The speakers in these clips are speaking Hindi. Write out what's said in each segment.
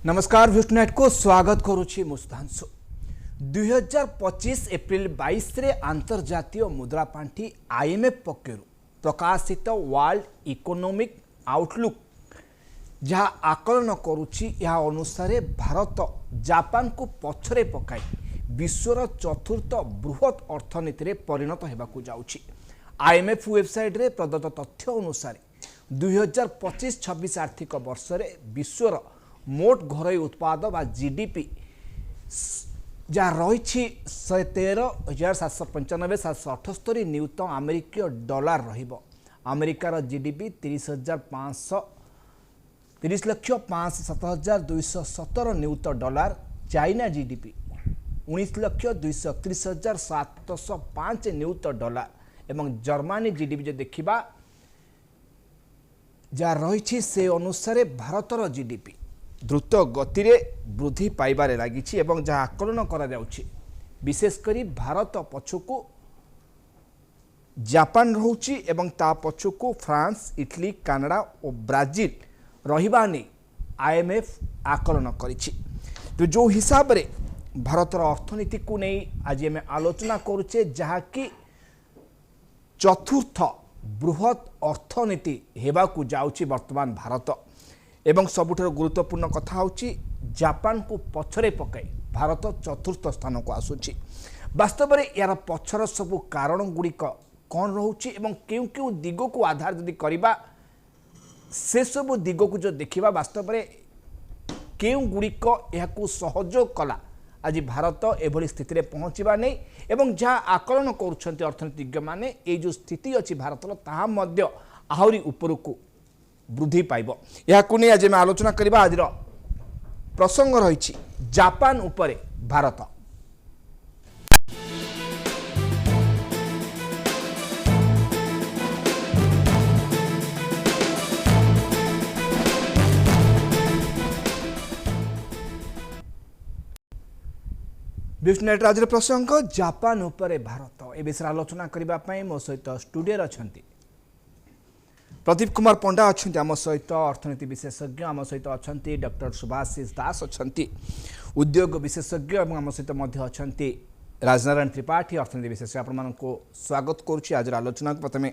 नमस्कार व्यूस्टनेट को स्वागत करुछि मुस्तांशु 2025 एप्रिल 22 रे अंतर्जातीय मुद्रा पांठी IMF पक्षरु प्रकाशित वर्ल्ड इकोनॉमिक आउटलुक जहाँ आकलन करुछि या अनुसार भारत जापान को पछरे पकाई विश्वर चतुर्थ बृहत अर्थनीति रे परिणत हेबाकु जाउछि। IMF वेबसाइट रे प्रदत्त तथ्य अनुसार 2025-26 आर्थिक वर्ष रे विश्वर मोट घरोई उत्पाद बा जीडीपी जहाँ रही 113,795 न्यूटन अमेरिकीय डॉलर रहिबो। अमेरिकार GDP 30,507,217 Newton dollar. China GDP 19,230,705 Newton dollar एवं जर्मनी जीडीपी जो देखिबा जहाँ रही से अनुसार भारतर जीडीपी द्रुत गति रे वृद्धि पाइबारे लागिछि एवं जहाँ आकलन करा जाउछि विशेषकर भारत पछकु जापान रहउछि एवं ता पछकु फ्रांस, इटली, कनाडा और ब्राजिल रहिबा नै IMF आकलन करिछि। तो जो हिसाब रे भारतर अर्थनीति को नै आज आमे आलोचना करूचे जहाँ कि चतुर्थ बृहत अर्थनीति हेबाकु जाउछि वर्तमान भारत एवं सबुठार गुरुत्वपूर्ण कथा होची जापान को पछरे पकाई भारत चतुर्थ स्थान को आसुची। वास्तव में यार पछर सबु कारण गुड़िक कौन रोची एवं क्यों क्यों दिग को आधार जदि करिबा से सबु दिग को जो देखिबा वास्तव में क्यों गुड़िक याकू सहयोग कला आज भारत एभली स्थिति रे पहुँचवा नहीं एवं जहाँ आकलन करुछंती अर्थनीतिज्ञ माने ये जो स्थिति अच्छी भारतर ताहा मध्य आहरी उपरकू वृद्धि पाइब। यहाकू नहीं आज आलोचना करबा। आज प्रसंग रही जापान उपरे भारत। बिजनेट आज प्रसंग जापान उपरे भारत ए विषय आलोचना करने मो सहित स्टूडियो अच्छा प्रदीप कुमार पंडा अच्छा आम सहित अर्थनीति विशेषज्ञ आम सहित अच्छा डॉक्टर सुभाषिष दास अच्छा उद्योग विशेषज्ञ और आम सहित अच्छा राजनारायण त्रिपाठी अर्थनीति विशेषज्ञ आपण को स्वागत करुच्ची। आज आलोचना प्रथम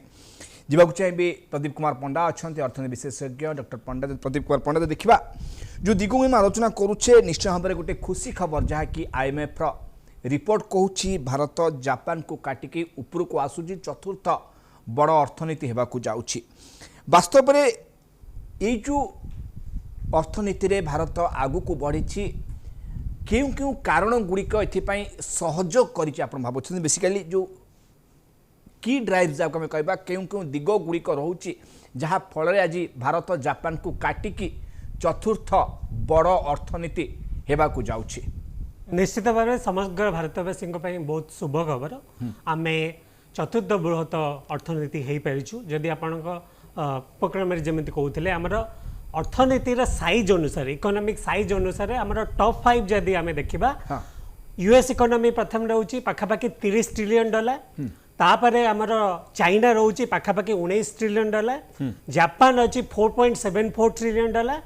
जावाक चाहिए प्रदीप कुमार पंडा अच्छा अर्थनीति विशेषज्ञ डॉक्टर पंडा प्रदीप कुमार पंडा देखा जो दिग में आलोचना करुचे निश्चय भाव में गोटे खुशी खबर जहाँकि IMF रिपोर्ट कहूँ भारत जापान को काटिकी ऊपर को आसूची चतुर्थ बड़ अर्थनीति हेबाकू जाउछि। वास्तव में ये जो अर्थनीति रे भारत आगु को बढ़ी क्यों क्यों कारण गुड़िक एथिपाई सहयोग करिछि आपण भाबुछन बेसिकली जो की ड्राइव जाक हम कहबा क्यों क्यों दिग गुड़िक रहउछि जहाँ फल आज भारत जापान को काटिकी चतुर्थ बड़ अर्थनीति हेबाकू जाउछि। निश्चित भाव समग्र भारतवासी बहुत शुभ खबर आमे चतुर्थ बृहत अर्थनीति हो पारिछु। जदि आपण उपक्रम जमी कहते आमर अर्थनीतिर साइज अनुसार इकोनॉमिक साइज अनुसार आमर टॉप 5 जदि आमे देखिबा US इकोनॉमी प्रथम रहउची पाखापाखि $30 ट्रिलियन तापरे आमर चाइना रहउची पाखापाखि $19 ट्रिलियन जापान अछि $4.74 ट्रिलियन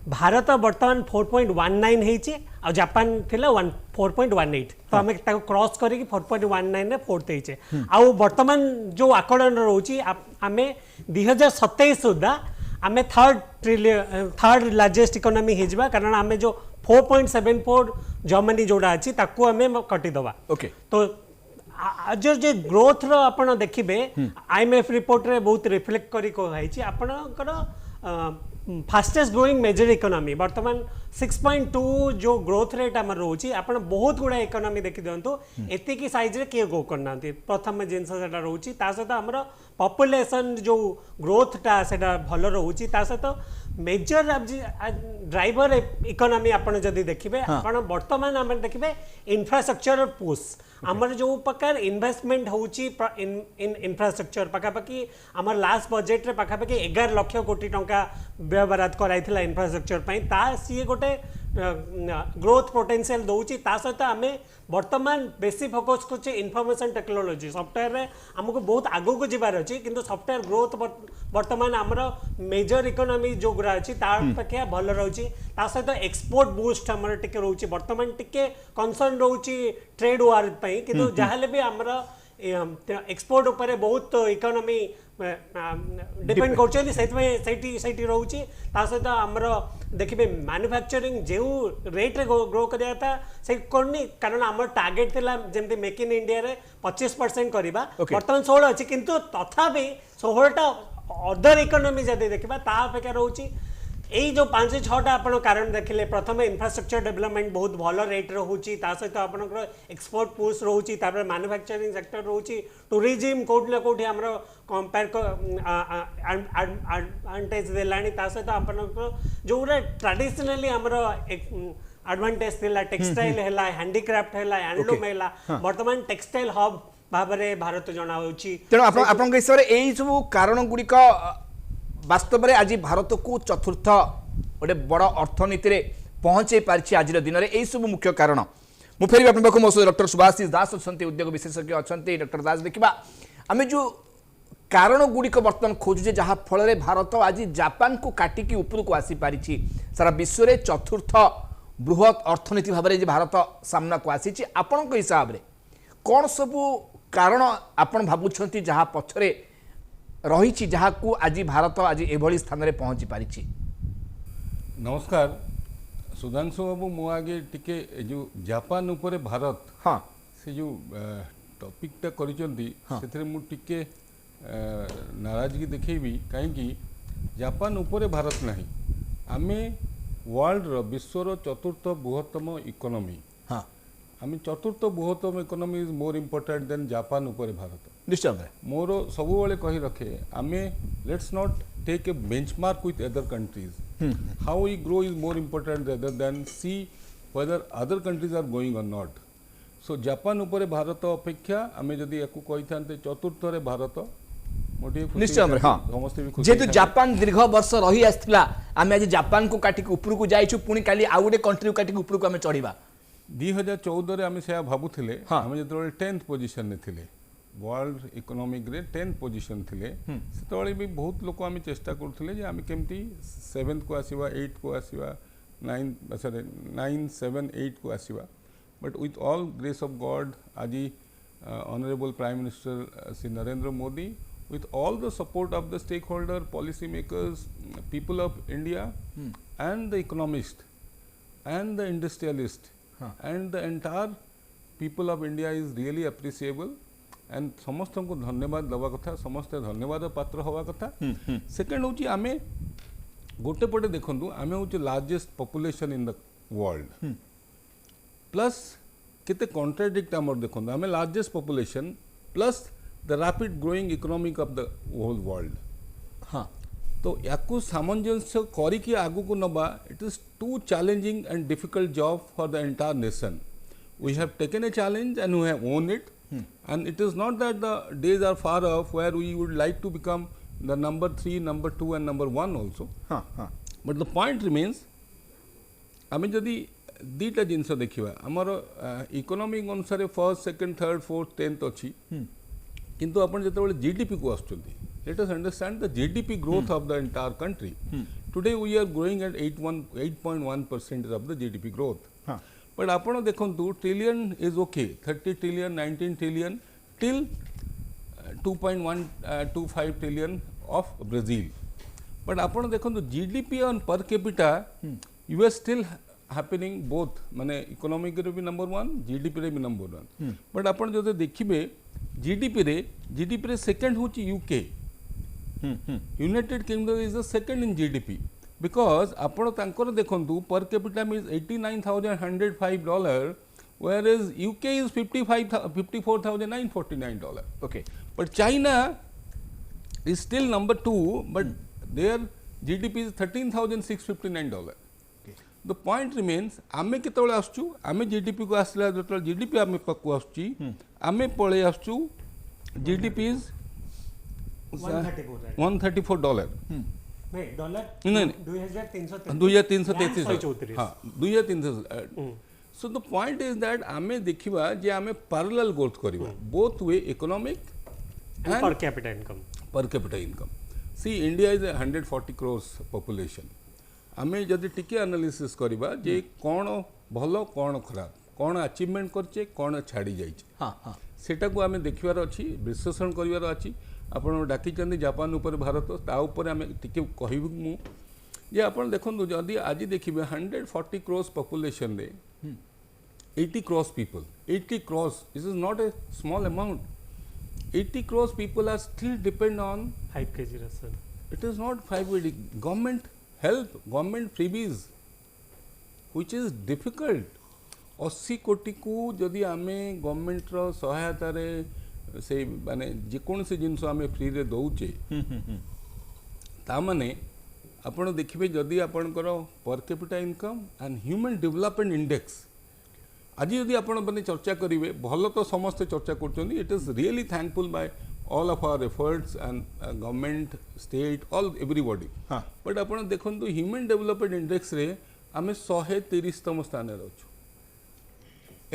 भारत बर्तमान 4.19 होइछि आ जापान थिला 4.18 तो आमे ताको क्रॉस करी 4.19 रे फोर्थ होइछे आ वर्तमान जो आकलन रहउछि आमे 2027 सुधा आमे थर्ड लार्जेस्ट इकोनॉमी हेजबा कारण आमे जो 4.74 जर्मनी जोड़ा अछि ताको आमे कटि दबा। ओके तो आज जो ग्रोथ रो आपण देखिबे IMF रिपोर्ट रे बहुत रिफ्लेक्ट करी कहैछि आपणकर फास्टेस्ट ग्रोइंग मेजर इकोनॉमी वर्तमान 6.2 जो ग्रोथ रेट आम रोची आपण बहुत गुड़ा इकोनॉमी देखी दिंतु एतिकी साइज रे किए गो करना प्रथम जिनस रोची सहित आमर पॉपुलेशन जो ग्रोथ टा सेटा भल रोची सहित मेजर ड्राइवर इकोनॉमी आपण जदि देखिबे आपण वर्तमान आम देखिबे इंफ्रास्ट्रक्चर पुश आमर जो प्रकार इन्वेस्टमेंट होउची इन इंफ्रास्ट्रक्चर पाखापाखि आमर लास्ट बजेट रे पाखापाखि 11 लाख कोटी टंका व्यवहार कराइथिला इंफ्रास्ट्रक्चर पई ता सी गोटे ग्रोथ पोटेंशियल दौची ता सहित आम वर्तमान बेसी फोकस कर इनफॉरमेशन टेक्नोलॉजी सॉफ्टवेयर रे हमको बहुत आगो को जीवार अच्छी किंतु सॉफ्टवेयर ग्रोथ वर्तमान आमर मेजर इकोनॉमी जो गुरा अच्छी अपेक्षा भल रही सहित एक्सपोर्ट बूस्ट आमर टिके रोची वर्तमान टिके कंसर्न रोची ट्रेड वार किंतु जहाले भी आमर एक्सपोर्ट उपरे बहुत इकोनॉमी डिपेंड कर रोचे सहित आमर देखिए मैन्युफैक्चरिंग जो रेट रे ग्रो करा था से करनी कारण आम टार्गेट थिला जेमती मेक इन इंडिया रे 25% करवा बर्तमान 16 अच्छी किंतु तथापि 16टा अदर इकोनॉमी जदि देखा ता अपेक्षा रोची यही जो 5-6टा आप कारण देखिले प्रथम इंफ्रास्ट्रक्चर डेवलपमेंट बहुत भल रेट रोचे सहित आपंकर एक्सपोर्ट पुश रोचे मैन्युफैक्चरिंग सेक्टर रोचे टूरिज्म कौट ना कौटी आम कंपेयर एडवांटेज देलानी सहित आपंकर जो ट्रेडिशनली आमर एडवांटेज थिला टेक्सटाइल है हैंडीक्राफ्ट है हैंडलूम है वर्तमान टेक्सटाइल हब भाव में भारत जना तेणु आप हिसाब से यही सब कारण गुड़िक वास्तव में आज भारत को चतुर्थ गोटे बड़ अर्थनीति रे पहुंचे पारिछि आज दिन में यही सब मुख्य कारण मु फेर आप मो डॉक्टर सुभाषिष दास अच्छा उद्योग विशेषज्ञ अच्छा डॉक्टर दास देखा आम जो कारण गुड़िक बर्तमान खोजुचे जहाँ फल भारत आज जापान को काटिकी उपरको आसी पारिछि सारा विश्व में चतुर्थ बृहत अर्थनीति भाव में भारत सामना को आसी आपण हिसाब से कौन सबू कारण आपण भावुंट जहाँ पछरे रही जहाँ को आज भारत आज एभली स्थान में पहुँची पारिछि। नमस्कार सुधांशु बाबू मो आगे टिके जो जापान उपरे भारत हाँ से जो टॉपिकटा करिसेंती सेथरे मु टिके नाराजगी देखैबी कहीं जापान उपरे भारत नहीं आमे वर्ल्ड रो विश्व रो चतुर्थ बृहत्तम इकोनॉमी हाँ आमे चतुर्थ बृहत्तम economy is more important than Japan उपरे भारत निश्चय मोर सबुबले कही रखे आमे let's not take a benchmark with other countries how we grow is more important rather than see whether other countries are going or not so Japan उपरे भारत अपेक्षा आमे जदि याकू कहि थांते चतुर्थ रे भारत निश्चय हाँ जेहेतु जापान दीर्घ वर्ष रही आसला आम आज जापान को काटिक उपरको जाइछु पुणी काली आउ गोटे कंट्री को काटिक उपरको आम चढ़ा 2014 आम से भावुले आम जो 10th पोजिशन में थिले वर्ल्ड इकोनॉमिक रे 10th पोजिशन थिले से भी बहुत लोक आम चेष्टा करते आम केमती 7th को आसवा 8th को आसवा 9 7 8 को आसवा but with all grace of God आज honourable prime minister Shri Narendra Modi with all the support of the stakeholder, policy makers, people of India and the economist and the industrialist and the entire people of India is really appreciable and समस्त को धन्यवाद दवा कथा समस्त धन्यवाद पात्र हवा कथा सेकंड होची आमे गोटे पटे देखंतु आमे होची largest population in the world plus केते कॉन्ट्राडिक्ट हमर देखंतु आमे largest population plus the rapid growing economic of the whole world हाँ तो याकू सामंजस्य करिकी आगु को नबा it is too challenging and difficult job for the entire nation we have taken a challenge and we have won it and it is not that the days are far off where we would like to become the number 3 number 2 and number 1 also but the point remains आमे जदि दीटा जिनस देखिबा हमर इकोनॉमिक अनुसार first second third fourth 10th अछि किंतु अपन जेतेबेले जीडीपी को आसुचंती let us understand the GDP growth of the entire country today we are growing at 8.1% of the GDP growth but आपण देखंतु trillion is okay 30 trillion 19 trillion till 2.125 trillion of Brazil but आपण देखंतु GDP on per capita you are still happening both माने इकोनॉमिक रे भी नंबर 1 जीडीपी रे भी नंबर 1 बट आपण जदि देखिबे जीडीपी रे सेकंड होची UK United Kingdom is the second in GDP because आपण तांकर देखंतु per capita means $89,105 where is UK is $54,949 okay but China is still number 2 but there GDP is $13,659 the point remains आमे केतबेले आसचु आमे जीडीपी को आसला जतल जीडीपी आमे पक्कु आसची आमे पळे आसचु जीडीपी इज $134 नहीं डॉलर नहीं 2333 हाँ 2300 so the point is that आमे देखिबा जे आमे पैरेलल ग्रोथ करिबा both way economic and per capita income. Per capita income. See, India is a 140 crores population. आमे जदि टिके एनालिसिस करिबा जे कोन भलो कोन खराब कोन अचीवमेंट करचे कोन छाड़ी जाइचे हाँ हाँ सेटा को आमे देखिबार अछि विश्लेषण करिवार अछि आपण डाकी चंदी जापान ऊपर भारत ता ऊपर आमे टिके कहिबु मु जे आपण देखंतु जदि आज देखिबे 140 crores population रे 80 crores people 80 crores this is not a small amount 80 crores people are still depend on 5 kg ration. it is not 5 kg government help government freebies which is difficult 80 कोटी को जदि आमे गवर्नमेंट रो सहायता रे से माने जे कोन से जिंस आमे फ्री रे दउचे ता माने आपण देखिबे जदि आपणकर पर capita income and human development index आज यदि आपण माने चर्चा करिवे भलो तो समस्त चर्चा करछोनी it is really thankful by all of our efforts and government state all everybody हाँ बट आपण देखंतु ह्यूमन डेवलपमेंट इंडेक्स रे आमे 130 तम स्थान रे अछु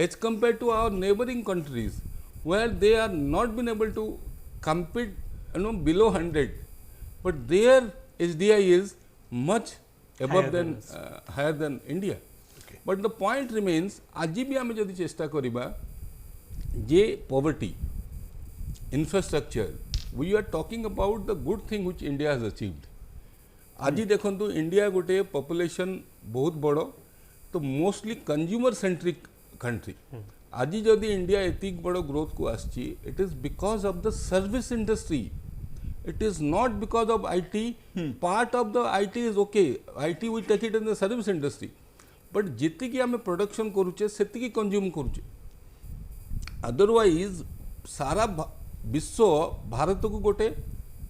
as compared to our neighboring countries where they are not been able to compete below 100 but their HDI is much above higher than India. But the point remains आज भी आमे जदि चेष्टा करिबा जे poverty infrastructure we are talking about the good thing which India has achieved. आज देखंतु इंडिया गोटे पॉपुलेशन बहुत बड़ो तो मोस्टली कंज्यूमर सेंट्रिक कंट्री आज जदि इंडिया एति बड़ो ग्रोथ को आछि it is because of the service industry it is not because of IT part of the IT is okay IT we take it in the service industry but जिति की आमे प्रोडक्शन करूचे सेति की कंज्यूम करूचे अदरवाइज सारा विश्व भारत को गोटे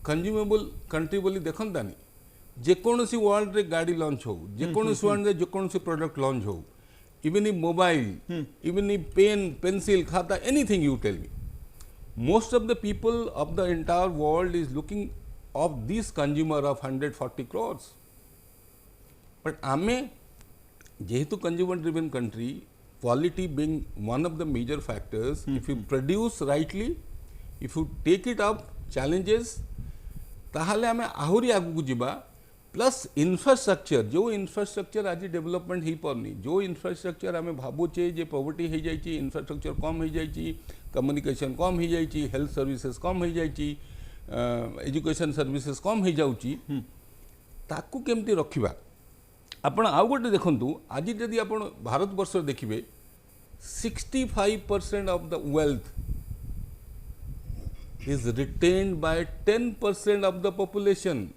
कंज्यूमेबल कंट्री बोली देखंतानी जेकोसी वर्ल्ड रे गाड़ी लॉन्च हो जेकोसी वर्ल्ड रे जेकोसी प्रोडक्ट लॉन्च हो even if mobile, even if pen, pencil, khata, anything you tell me. Most of the people of the entire world is looking of this consumer of 140 crores. But ame, jehetu consumer driven country, quality being one of the major factors, if you produce rightly, if you take it up, challenges, tahale ame ahuri aguku jiba, plus infrastructure जो इंफ्रास्ट्रक्चर आज डेवलपमेंट हो पारनी जो इंफ्रास्ट्रक्चर आम भावुचे जे पॉवर्टी हो जाइए इंफ्रास्ट्रक्चर कम हो जाइए कम्युनिकेशन कम हो जाइए हेल्थ सर्विसेज कम हो जाइए एजुकेशन सर्विसेज कम हो जाउची ताकू केमती रखिबा आपण आउ गोटे देखंतु आज जदि आपण भारत वर्ष देखिबे 65% of the wealth is retained by 10% of the population,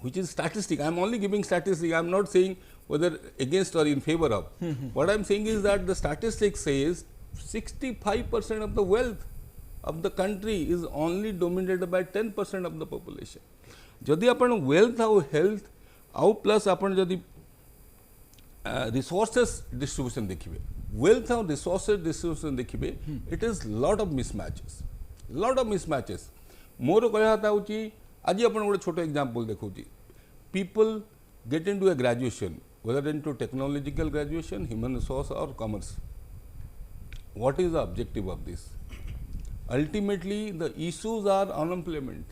which is statistic. I am only giving statistic. I am not saying whether against or in favor of. What I am saying is that the statistics says 65% of the wealth of the country is only dominated by 10% of the population. जदि आपण wealth और health आउ प्लस आपण जदि resources distribution देखिबे wealth और resources distribution देखिबे it is lot of mismatches. मोर कहया था होची आज आपण गोटे छोटो example देखौची people get into a graduation whether into technological graduation, human resource or commerce. What is the objective of this? Ultimately the issues are unemployment.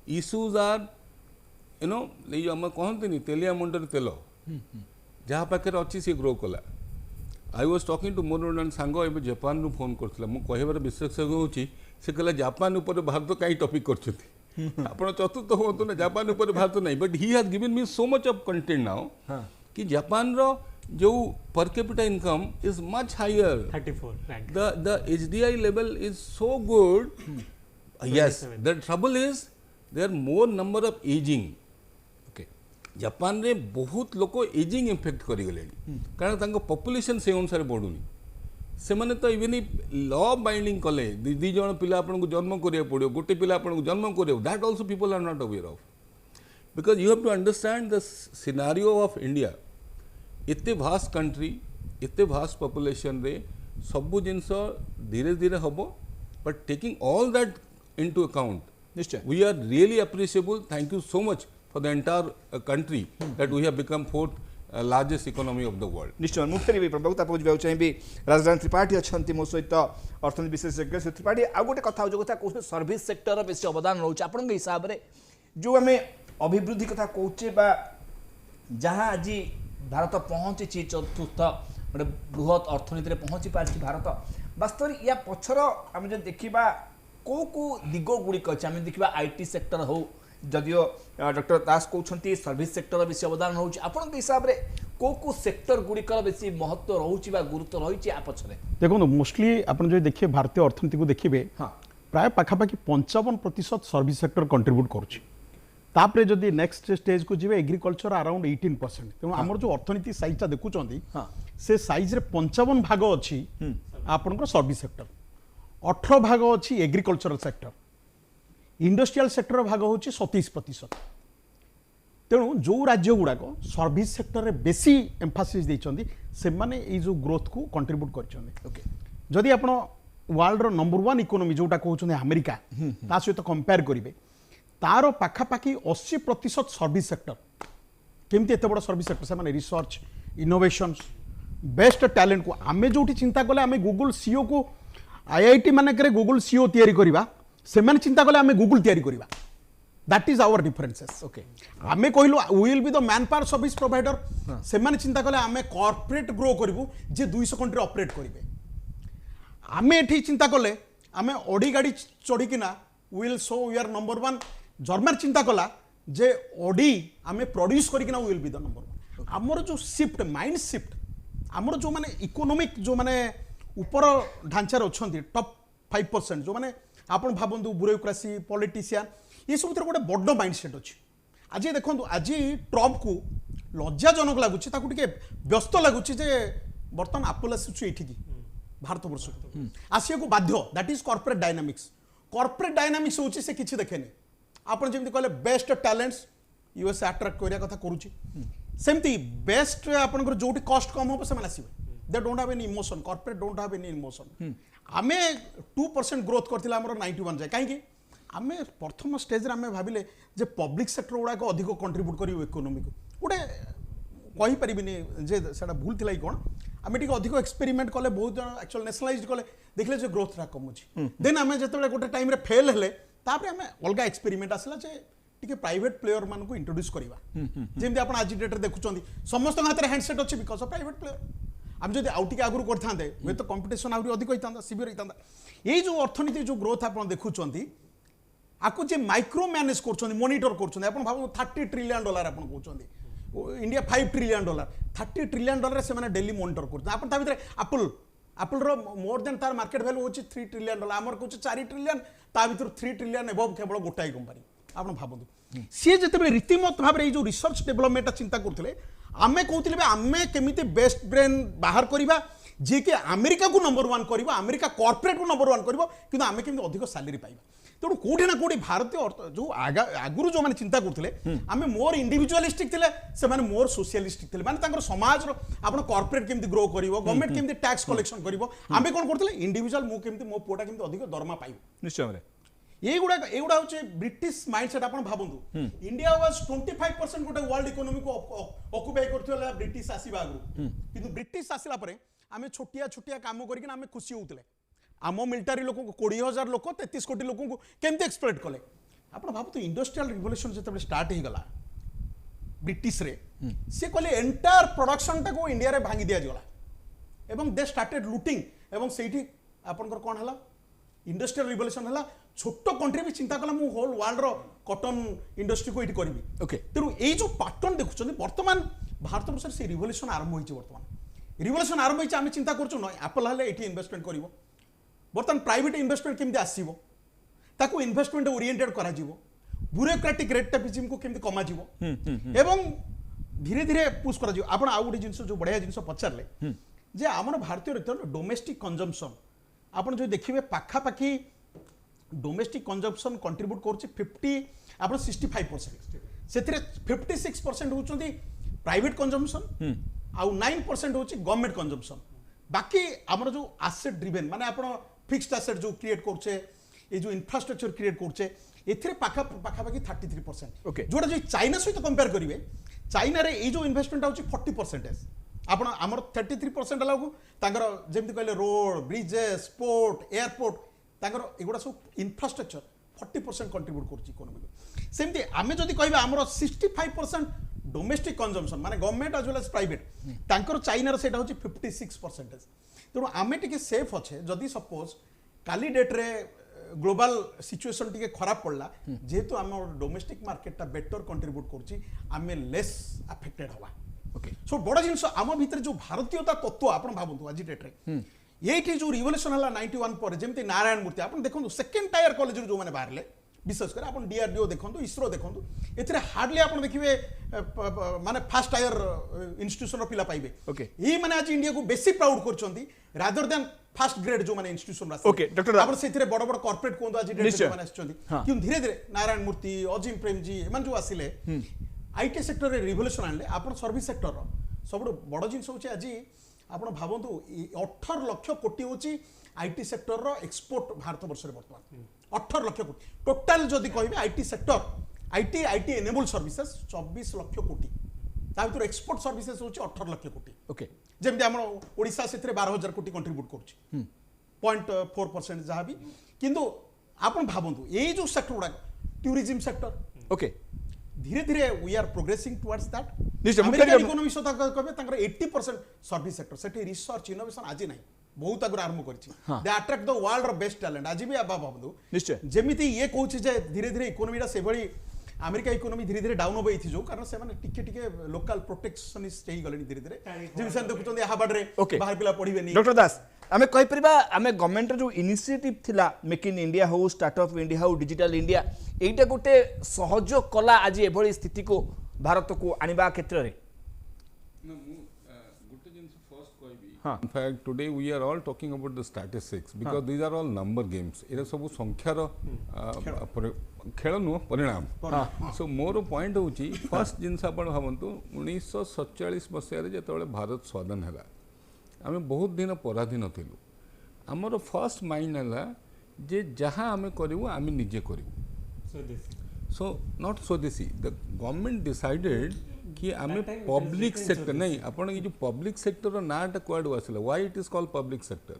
Issues are ये हम कहते नहीं तेलिया मुंडर तेल जहाँ पाखे अच्छी सी ग्रो कला. I was talking to more one सांग ए जापान रु फोन करथिला मु कहबार विशेषज्ञ होची से कहला जापान ऊपर भारत कई टॉपिक करछथि आपण चतुर्थ होतु ना जापान ऊपर भारत नहीं but he has given me so much of content now कि जापान रो जो per capita income is much higher 34 lakh. the HDI level is so good. Yes, the trouble is there are more number of aging. Japan रे बहुत लोक एजिंग इफेक्ट करी गले कारण तांको पॉपुलेशन से अनुसार बढ़ुनी से माने तो इवन लॉ बाइंडिंग कले दी जण पिला आपन को जन्म करिया पड़ियो गोटे पिला आपन को जन्म करियो that also people are not aware of because you have to understand the scenario of India. एते भास्ट कंट्री एते भास्ट पॉपुलेशन रे सब जिनस धीरे धीरे हबो but taking all that into account निश्चय we are really appreciable. Thank you so much for the entire country that we have become fourth largest economy of the world. निश्चय मुझे फेरबी प्रवक्ता बुझा चाहिए राजधानी त्रिपाठी अच्छा मो सहित अर्थनीति विशेषज्ञ श्री त्रिपाठी आउ गोटे कथा कथा कौन सर्विस सेक्टर बेसी अवदान रोचे आप हिसाब से जो आम अभिवृद्धि कथा कौचे जहाँ आज भारत पहुँची चतुर्थ गोटे बृहत अर्थनीति पहुँची पार्टी भारत वास्तव या पछर आम जो देखा कौ दिग गुड़िक अच्छे आम देखा आईटी सेक्टर हो जदियो डॉक्टर दास कहते सर्विस सेक्टर बेसी अवदान रोचे आपण हिसाब से कौ सेक्टर गुड़िकर बेसी महत्व रोचे गुरुत्व रही पछरे देखो मोस्टली आप जो देखिए भारतीय अर्थनीति को देखिए प्राय पाखापाखि 55% सर्विस सेक्टर कंट्रीब्यूट करुच्ची तापरे जदि नेक्स्ट स्टेज को जीवे एग्रीकल्चर अराउंड 18%। तेणु आमर जो अर्थनीति साइजटा देखुं से साइज रे 55 भाग अच्छी आपनकर सर्विस सेक्टर 18 भाग अच्छी एग्रीकल्चरल सेक्टर इंडस्ट्रियल सेक्टर भाग हूँ 27%। तेणु जो राज्य गुड़ाक सर्विस सेक्टर में बेसी एम्फासिस देइछन्ती से माने ये जो ग्रोथ को कंट्रीब्यूट कर जदि आप वर्ल्ड रो नंबर 1 इकोनॉमी जोटा कहते अमेरिका ता सहित कंपेयर करेंगे तार पाखापाखि 80% सर्विस सेक्टर केमती एत बड़ सर्विस सेक्टर से रिसर्च इनोवेशन बेस्ट टैलेंट को आमे जो चिंता कले आमे गूगल सीओ को आईआईटी मानक गूगल सीओ तैयारी करवा से माने चिंता कले आमे गूगल तैयारी करवा that is our differences. Okay आमे कहलु we will be the manpower service provider से माने चिंता कले आमे कॉर्पोरेट ग्रो करिवु जे 200 कंट्री ऑपरेट करिवे आमे एठी चिंता कले आमे ओडी गाड़ी चढ़िकिना will so we are number 1 German चिंता कला जे ओडी आमे प्रोड्यूस करिकिना विल बी द नंबर 1 हमर जो शिफ्ट माइंड शिफ्ट हमर जो माने इकोनॉमिक जो माने ऊपर ढांचार अछंती टॉप 5% जो माने आपण भाबंतु ब्यूरोक्रेसी पॉलिटिशियन ये सब गोटे बड़ माइंड सेट अच्छी आज देखो आज ट्रम्प को लज्जाजनक लगुच व्यस्त लगुच बर्तमान आपोल आसूँ ये भारत वर्ष आसिया को बाध्य दैट इज कॉर्पोरेट डायनामिक्स होची से किसी देखेनि आपन जेमति कहले बेस्ट टैलेंट्स यूएस अट्रैक्ट करिया कथा करूची सेमती बेस्ट आपन जोटी कॉस्ट कम हो से आसीबे they don't have any emotion corporate don't have any emotion आमे 2% ग्रोथ करथिला हमर 91 जाय काहे कि आमे प्रथम स्टेज रे आमे भाबिले जे पब्लिक सेक्टर गुडा को अधिक कंट्रीब्यूट करियो इकोनॉमी को गोटे कहि परिबिनी जे सेटा भूल थिला कोन आमे टिक अधिक एक्सपेरिमेंट कले बहुत एक्चुअल नेशनलाइज्ड कले देखले जे ग्रोथ रा कम अछि देन आमे जतबे गोटे टाइम रे फेल हेले तापरे आमे अलगा एक्सपेरिमेंट आसला जे टिके प्राइवेट प्लेयर मान को इंट्रोड्यूस करबा जेमति आपण आज डेट रे देखुचंदी समस्त हाथ रे हैंडसेट अछि बिकॉज़ ऑफ प्राइवेट प्लेयर हम जदि आउटिके आगुरु करथांते वे तो कंपटीशन आउरी अधिक होइतांदा सिवियर होइतांदा ये जो अर्थनीति जो ग्रोथ आपण देखुचंदी आकु जे माइक्रो मैनेज करछंदी मॉनिटर करछंदी आपण भाबो $30 ट्रिलियन आपण कहउचंदी इंडिया $5 ट्रिलियन $30 ट्रिलियन से माने डेली मॉनिटर करछंदी आपण ता भितर एप्पल रो मोर देन तार मार्केट वैल्यू होची $3 ट्रिलियन आमर कहउछ $4 ट्रिलियन ता भितर $3 ट्रिलियन एबव केवल गोटाई कंपनी आपण भाबंतु सी जते रीतिमत भाव रे जो रिसर्च डेवलपमेंट चिंता करथिले आमे कहउथिले आमे केमिति बेस्ट ब्रेन बाहर करिबा जे कि अमेरिका को नंबर 1 करिबा अमेरिका कॉर्पोरेट को नंबर 1 करिबो किंतु आमे केमिति अधिक सैलरी पाइबा तेणु कोठी ना कोठी भारतीय जो आगुरी जो मैंने चिंता करते आम मोर इंडिविजुअलिस्टिक थे से माने मोर सोशलिस्टिक थे माने समाज आप कॉर्पोरेट केमती ग्रो कर गवर्नमेंट केमती टैक्स कलेक्शन कर आम कौन करते इंडिविजुअल मु केमती मो पुआटा केमती अधिक दरमा पाइब निश्चय एगुड़ा हूँ ब्रिटिश माइंडसेट आप भावतु इंडिया वाज 25% गोटे वर्ल्ड इकोनॉमी को ऑक्युपाई करथिला ब्रिटिश आसीबा आगु किंतु ब्रिटिश आसिला परे आमे छोटिया छोटिया काम करके आमे खुशी होउतले आम मिलिटारी लोक 20,000 लोक 33 कोटी लोक केमती एक्सप्लॉइट कले आप भावतु इंडस्ट्रियल रिवोल्यूशन जो स्टार्ट हो गला ब्रिटिश रे से कहले एंटायर प्रोडक्शन टाको इंडिया रे भांगी दिया गला एवं दे स्टार्टेड लूटिंग एवं सेठी आपनकर कोन हला इंडस्ट्रियल रिवोल्यूशन हला छोटो कंट्री भी चिंता कला मु होल वर्ल्ड रो कॉटन इंडस्ट्री को इट करबी ओके तेरु ए जो पैटर्न देखुछन वर्तमान भारत वर्ष से रिवोल्यूशन आरंभ होइछ वर्तमान रिवोल्यूशन आरंभ होइछ आमे चिंता करछु न एप्पल हले एठी इन्वेस्टमेंट करिवो बर्तमान प्राइवेट इन्वेस्टमेंट केमती आसीबो ताको इन्वेस्टमेंट ओरिएंटेड करा जिवो ब्यूरोक्रेटिक रेटपिज्म को केमती कमा जिवो एवं धीरे धीरे पुश करा जिवो आपण आउ गोटे जिंस जो बढ़िया जिंस पचारले जे हमर भारतीय रिटर्न डोमेस्टिक कंजम्पशन आपण जो देखिबे पाखा पाखी डोमेस्टिक कंजम्पशन कंट्रीब्यूट करछि 50 आपण 65% सेथिरे 56% होचंदी प्राइवेट कंजम्पशन आउ 9% होछि गवर्नमेंट कंजम्पशन बाकी हमर जो एसेट ड्रिवेन माने आपण फिक्स्ड एसेट जो क्रिएट करछे ए जो इंफ्रास्ट्रक्चर क्रिएट करछे एथिरे पाखापाखि 33%। Okay. जोटा जो चाइना सहित कंपेयर करेंगे चाइना रे ये जो इन्वेस्टमेंट होची 40%। आपण आमर 33% लागू तांकर जेमति कहले रोड ब्रिजेस पोर्ट एयरपोर्ट तांकर एगुडा सब इंफ्रास्ट्रक्चर 40% कंट्रीब्यूट करछि इकोनॉमी को। सेमति आमे जदि कहबा आमर 65% डोमेस्टिक कंजम्पशन माने government as well as private तांकर चाइना रे सेटा होची 56%। तेणु आमे टिके सेफ अच्छे जदि सपोज काली डेट रे ग्लोबल सिचुएशन टिके खराब पड़ला जेहेतु आम डोमेस्टिक मार्केटा बेटर कंट्रीब्यूट करछि आमे लेस अफेक्टेड हवा। ओके सो बड़ जिनस आम भितर जो भारतीयता तत्व आपण भाबंतु आज डेट रे एठी जो रिवोल्यूशन हला 91 पर जेमति नारायण मूर्ति आपण देखंतु सेकंड टायर कॉलेज रो जो माने बाहरले विशेष कर आपण डीआरडीओ देखंतु इसरो देखंतु एथिरे हार्डली आपण देखिबे माने फास्ट टायर इंस्टीट्यूशन रो पिला पाइबे। ओके ई माने आज इंडिया को बेसी प्राउड करचंती रादर देन फास्ट ग्रेड जो माने इंस्टीट्यूशन रास। ओके डॉक्टर आपण सेथिरे बड़ बड़ कॉर्पोरेट कोंदो आज डेट रे माने आछचंती कि धीरे धीरे नारायण मूर्ति अजिम प्रेम जी एमान जो आसिले आईटी सेक्टर रे रिवोल्यूशन आनले आपण सर्विस सेक्टर रो सबडो बड़ जिंस होची आज आपण भाबंतु 18 लाख कोटी होची आईटी सेक्टर रो एक्सपोर्ट भारत वर्ष रे वर्तमान 18 लाख कोटी टोटल जदि कहबे IT sector IT enable services 24 lakh कोटी ता भीतर एक्सपोर्ट सर्विसेज होची 18 लाख कोटी। ओके जेमति हमर ओडिसा सेथिरे 12000 कोटी कंट्रीब्यूट करछि 0.4% जहा भी किंतु आपण भाबंतु एई जो सेक्टर गुडा टूरिज्म सेक्टर ओके धीरे धीरे we are progressing towards that. निश्चय अमेरिकन इकोनॉमी सता कहबे तांकर 80% सर्विस सेक्टर सेठी रिसर्च इनोवेशन आज नाही बहुत आगु आरंभ करछि they attract the world of best talent आज भी आबा भाबंतु निश्चय जेमिति ये कहूछि जे धीरे धीरे इकोनॉमीटा से भली अमेरिका इकोनॉमी धीरे धीरे डाउन होबे थी जो कारण से माने टिके टिके लोकल प्रोटेक्शनिस्ट हेई गलेनी धीरे धीरे जिनसन देखुचंदी हाबाड रे बाहर पिला पढिबे नहीं। डॉक्टर दास आमे कहि परिबा आमे गवर्नमेंट जो इनिशिएटिव थिला मेक इन इंडिया हो स्टार्टअप इंडिया हो डिजिटल इंडिया एटा गोटे सहयोग कला आज एभली स्थिति को भारत को आनिबा क्षेत्र रे In fact, today we are all talking about the statistics because these are all number games. Era सब संख्यार खेल नुह परिणाम। सो मोर पॉइंट होची फर्स्ट जिनस आपण भावंतु 1947 मसीह जेतबेले भारत स्वाधीन हैला आमे बहुत दिन पराधीन थिलु हमर फर्स्ट माइंड हैला जे जहां आमे करिवु आमे निजे करिवु। सो नॉट स्वदेशी द गवर्नमेंट डिसाइडेड कि आमे पब्लिक सेक्टर नहीं आपण ये जो पब्लिक सेक्टर नाटा क्वाड आसला why it is called public sector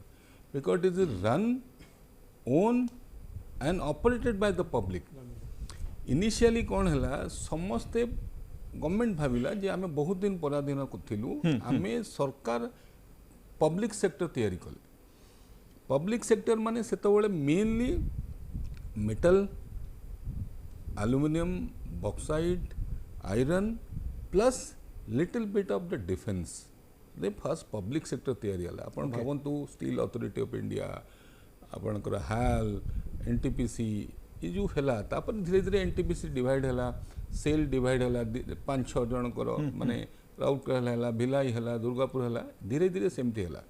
because it is run own and operated by the public. Initially कौन है समस्ते गवर्नमेंट भाविला जे आमे बहुत दिन पराधीन थिलु आमे सरकार पब्लिक सेक्टर तैयारी कले। पब्लिक सेक्टर माने सेतबेले mainly metal aluminium bauxite iron plus little bit of the defence they first public sector तैयारी हला। आपण भावंतु स्टील अथॉरिटी ऑफ इंडिया आपणकर हाल एनटीपीसी ये जो हला तापर धीरे धीरे एनटीपीसी डिवाइड हला सेल डिवाइड हला 5-6 जनकर माने राउरकेला हला भिलाई हला दुर्गापुर हला धीरे धीरे सेमती हला।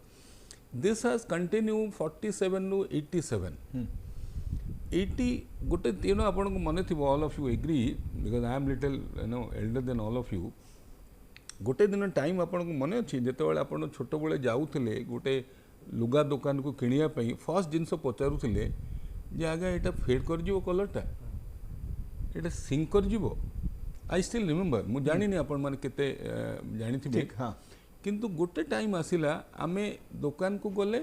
दिस हैज कंटिन्यू 47 टू 87 80 गोटे तीन आपन को मन थी all of you agree because I am little elder than all of you गोटे दिन टाइम आपन को मन अच्छी जिते आप छोट बड़े जाऊले गोटे लुगा दुकान को किनिया फर्स्ट जिनस पचारूले जे आगे यहाँ फेड कर कलरटा ये सिंक कर आई स्टिल रिमेम्बर मुझे जानी आपण मैंने केते जानी थी किंतु गोटे टाइम आसिला आमे दुकान को गले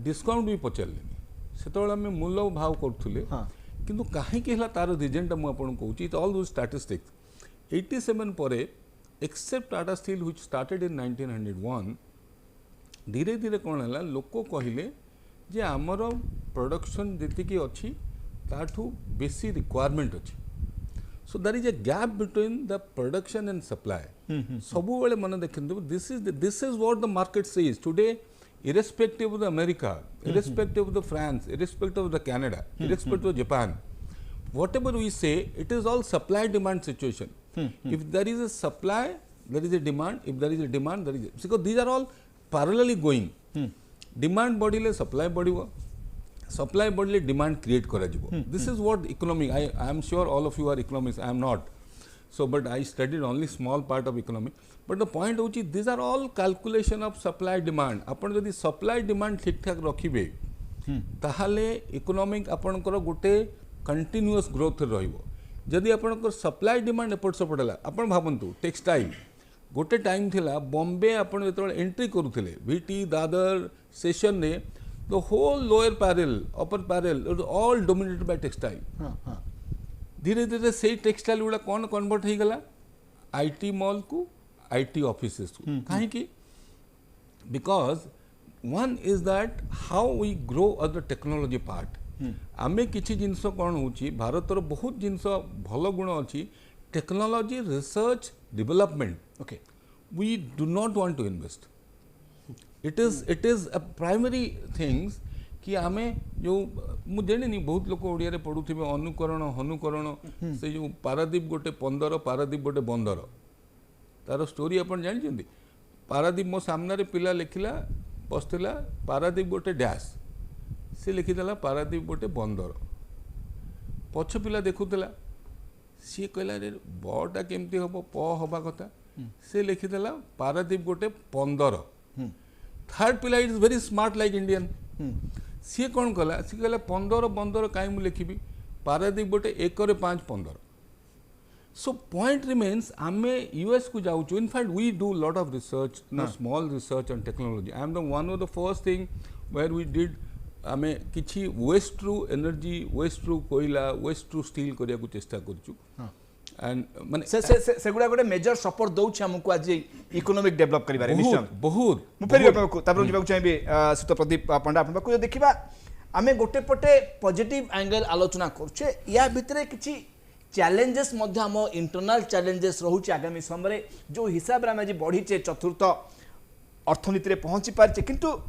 डिस्काउंट भी पचारे सेतबेले आमे मूल्य भाव करुले किंतु काहेकि हला तार रीजनटा मु आपन कहूची इट ऑल दो स्टैटिस्टिक्स 87 परे except Tata steel which started in 1901 धीरे धीरे कौन है लोक कहले जे आमर प्रोडक्शन जी अच्छी ताठू बेसी रिक्वायरमेंट अच्छी so there is a gap between the production and supply सब बेले मन देखिए this is what the market says today irrespective of the America, irrespective of the France, irrespective of the Canada, irrespective of Japan, whatever we say, it is all supply demand situation. If there is a supply, there is a demand. If there is a demand, there is a, because these are all parallelly going. Demand बढ़िले supply बढ़िबो, supply बढ़िले demand create करा जिवो. This is what economic. I am sure all of you are economists. I am not. So, but I studied only small part of economy. But the point is, these are all calculation of supply demand. अपन जदि supply demand ठीक ठाक रखिबे, ताहाले economic अपन करो गोटे कंटिन्यूअस ग्रोथ रहिबो जदि आपनकर सप्लाई डिमांड एपट सपट है आपन भावंतु टेक्सटाइल गोटे टाइम थिला बॉम्बे आपन जेतबे एंट्री करूथिले वीटी दादर सेशन रे the whole lower Parel upper Parel all dominated by textile धीरे धीरे से टेक्सटाइल गुड़ा कौन कन्वर्ट हो गला आईटी मॉल को आईटी ऑफिसेस को कहीं because one is that how we grow at the technology part आमे किछि जिनस कौन होची भारतर बहुत जिनस भल गुण अच्छी technology research development okay we do not want to invest it is a primary things कि आमे जो मु जानी बहुत लोक ओडिया रे पढ़ुथिबे अनुकरण हनुकरण से जो पारादीप गोटे 15 पारादीप गोटे बंदर तार स्टोरी अपन जानिछन्ती पारादीप मो सामने रे पिला लिखिला बसथिला पारादीप गोटे डैश से लिखिदेला पारादीप गोटे बंदर पछ पिला देखुला सी कहला रे बटा केमती हम प हवा कथा से लिखिदेला पारादीप गोटे 15 थर्ड पिला it is very smart like Indian see कौन कला सी कहला 15 बंदर कहीं मुझे लिखी पारादीप गोटे 1 रे 5 15 सो पॉइंट रिमेन्स आमे यूएस को जाऊँ in fact we do lot of research small research on technology I am the one of the first thing where we did आमे किछि वेस्ट रु एनर्जी वेस्ट रु कोयला वेस्ट रु स्टील करिया को चेष्टा करछु एंड माने से गुडा गोटे मेजर सपोर्ट दउछ हमकु आज इकोनॉमिक डेवलप करिबारे निश्चय बहुत मु फेरि आपको तापर जीवा चाहिबे सुत प्रदीप पंडा आपन को देखिबा आमे गोटे पटे पॉजिटिव एंगल आलोचना करछे या भितरे किछि चैलेंजेस मध्य हम इंटरनल चैलेंजेस रहउछ आगामी समय जो हिसाब रे आमे बढ़ीचे चतुर्थ अर्थनीति रे पहुंची पारचे किंतु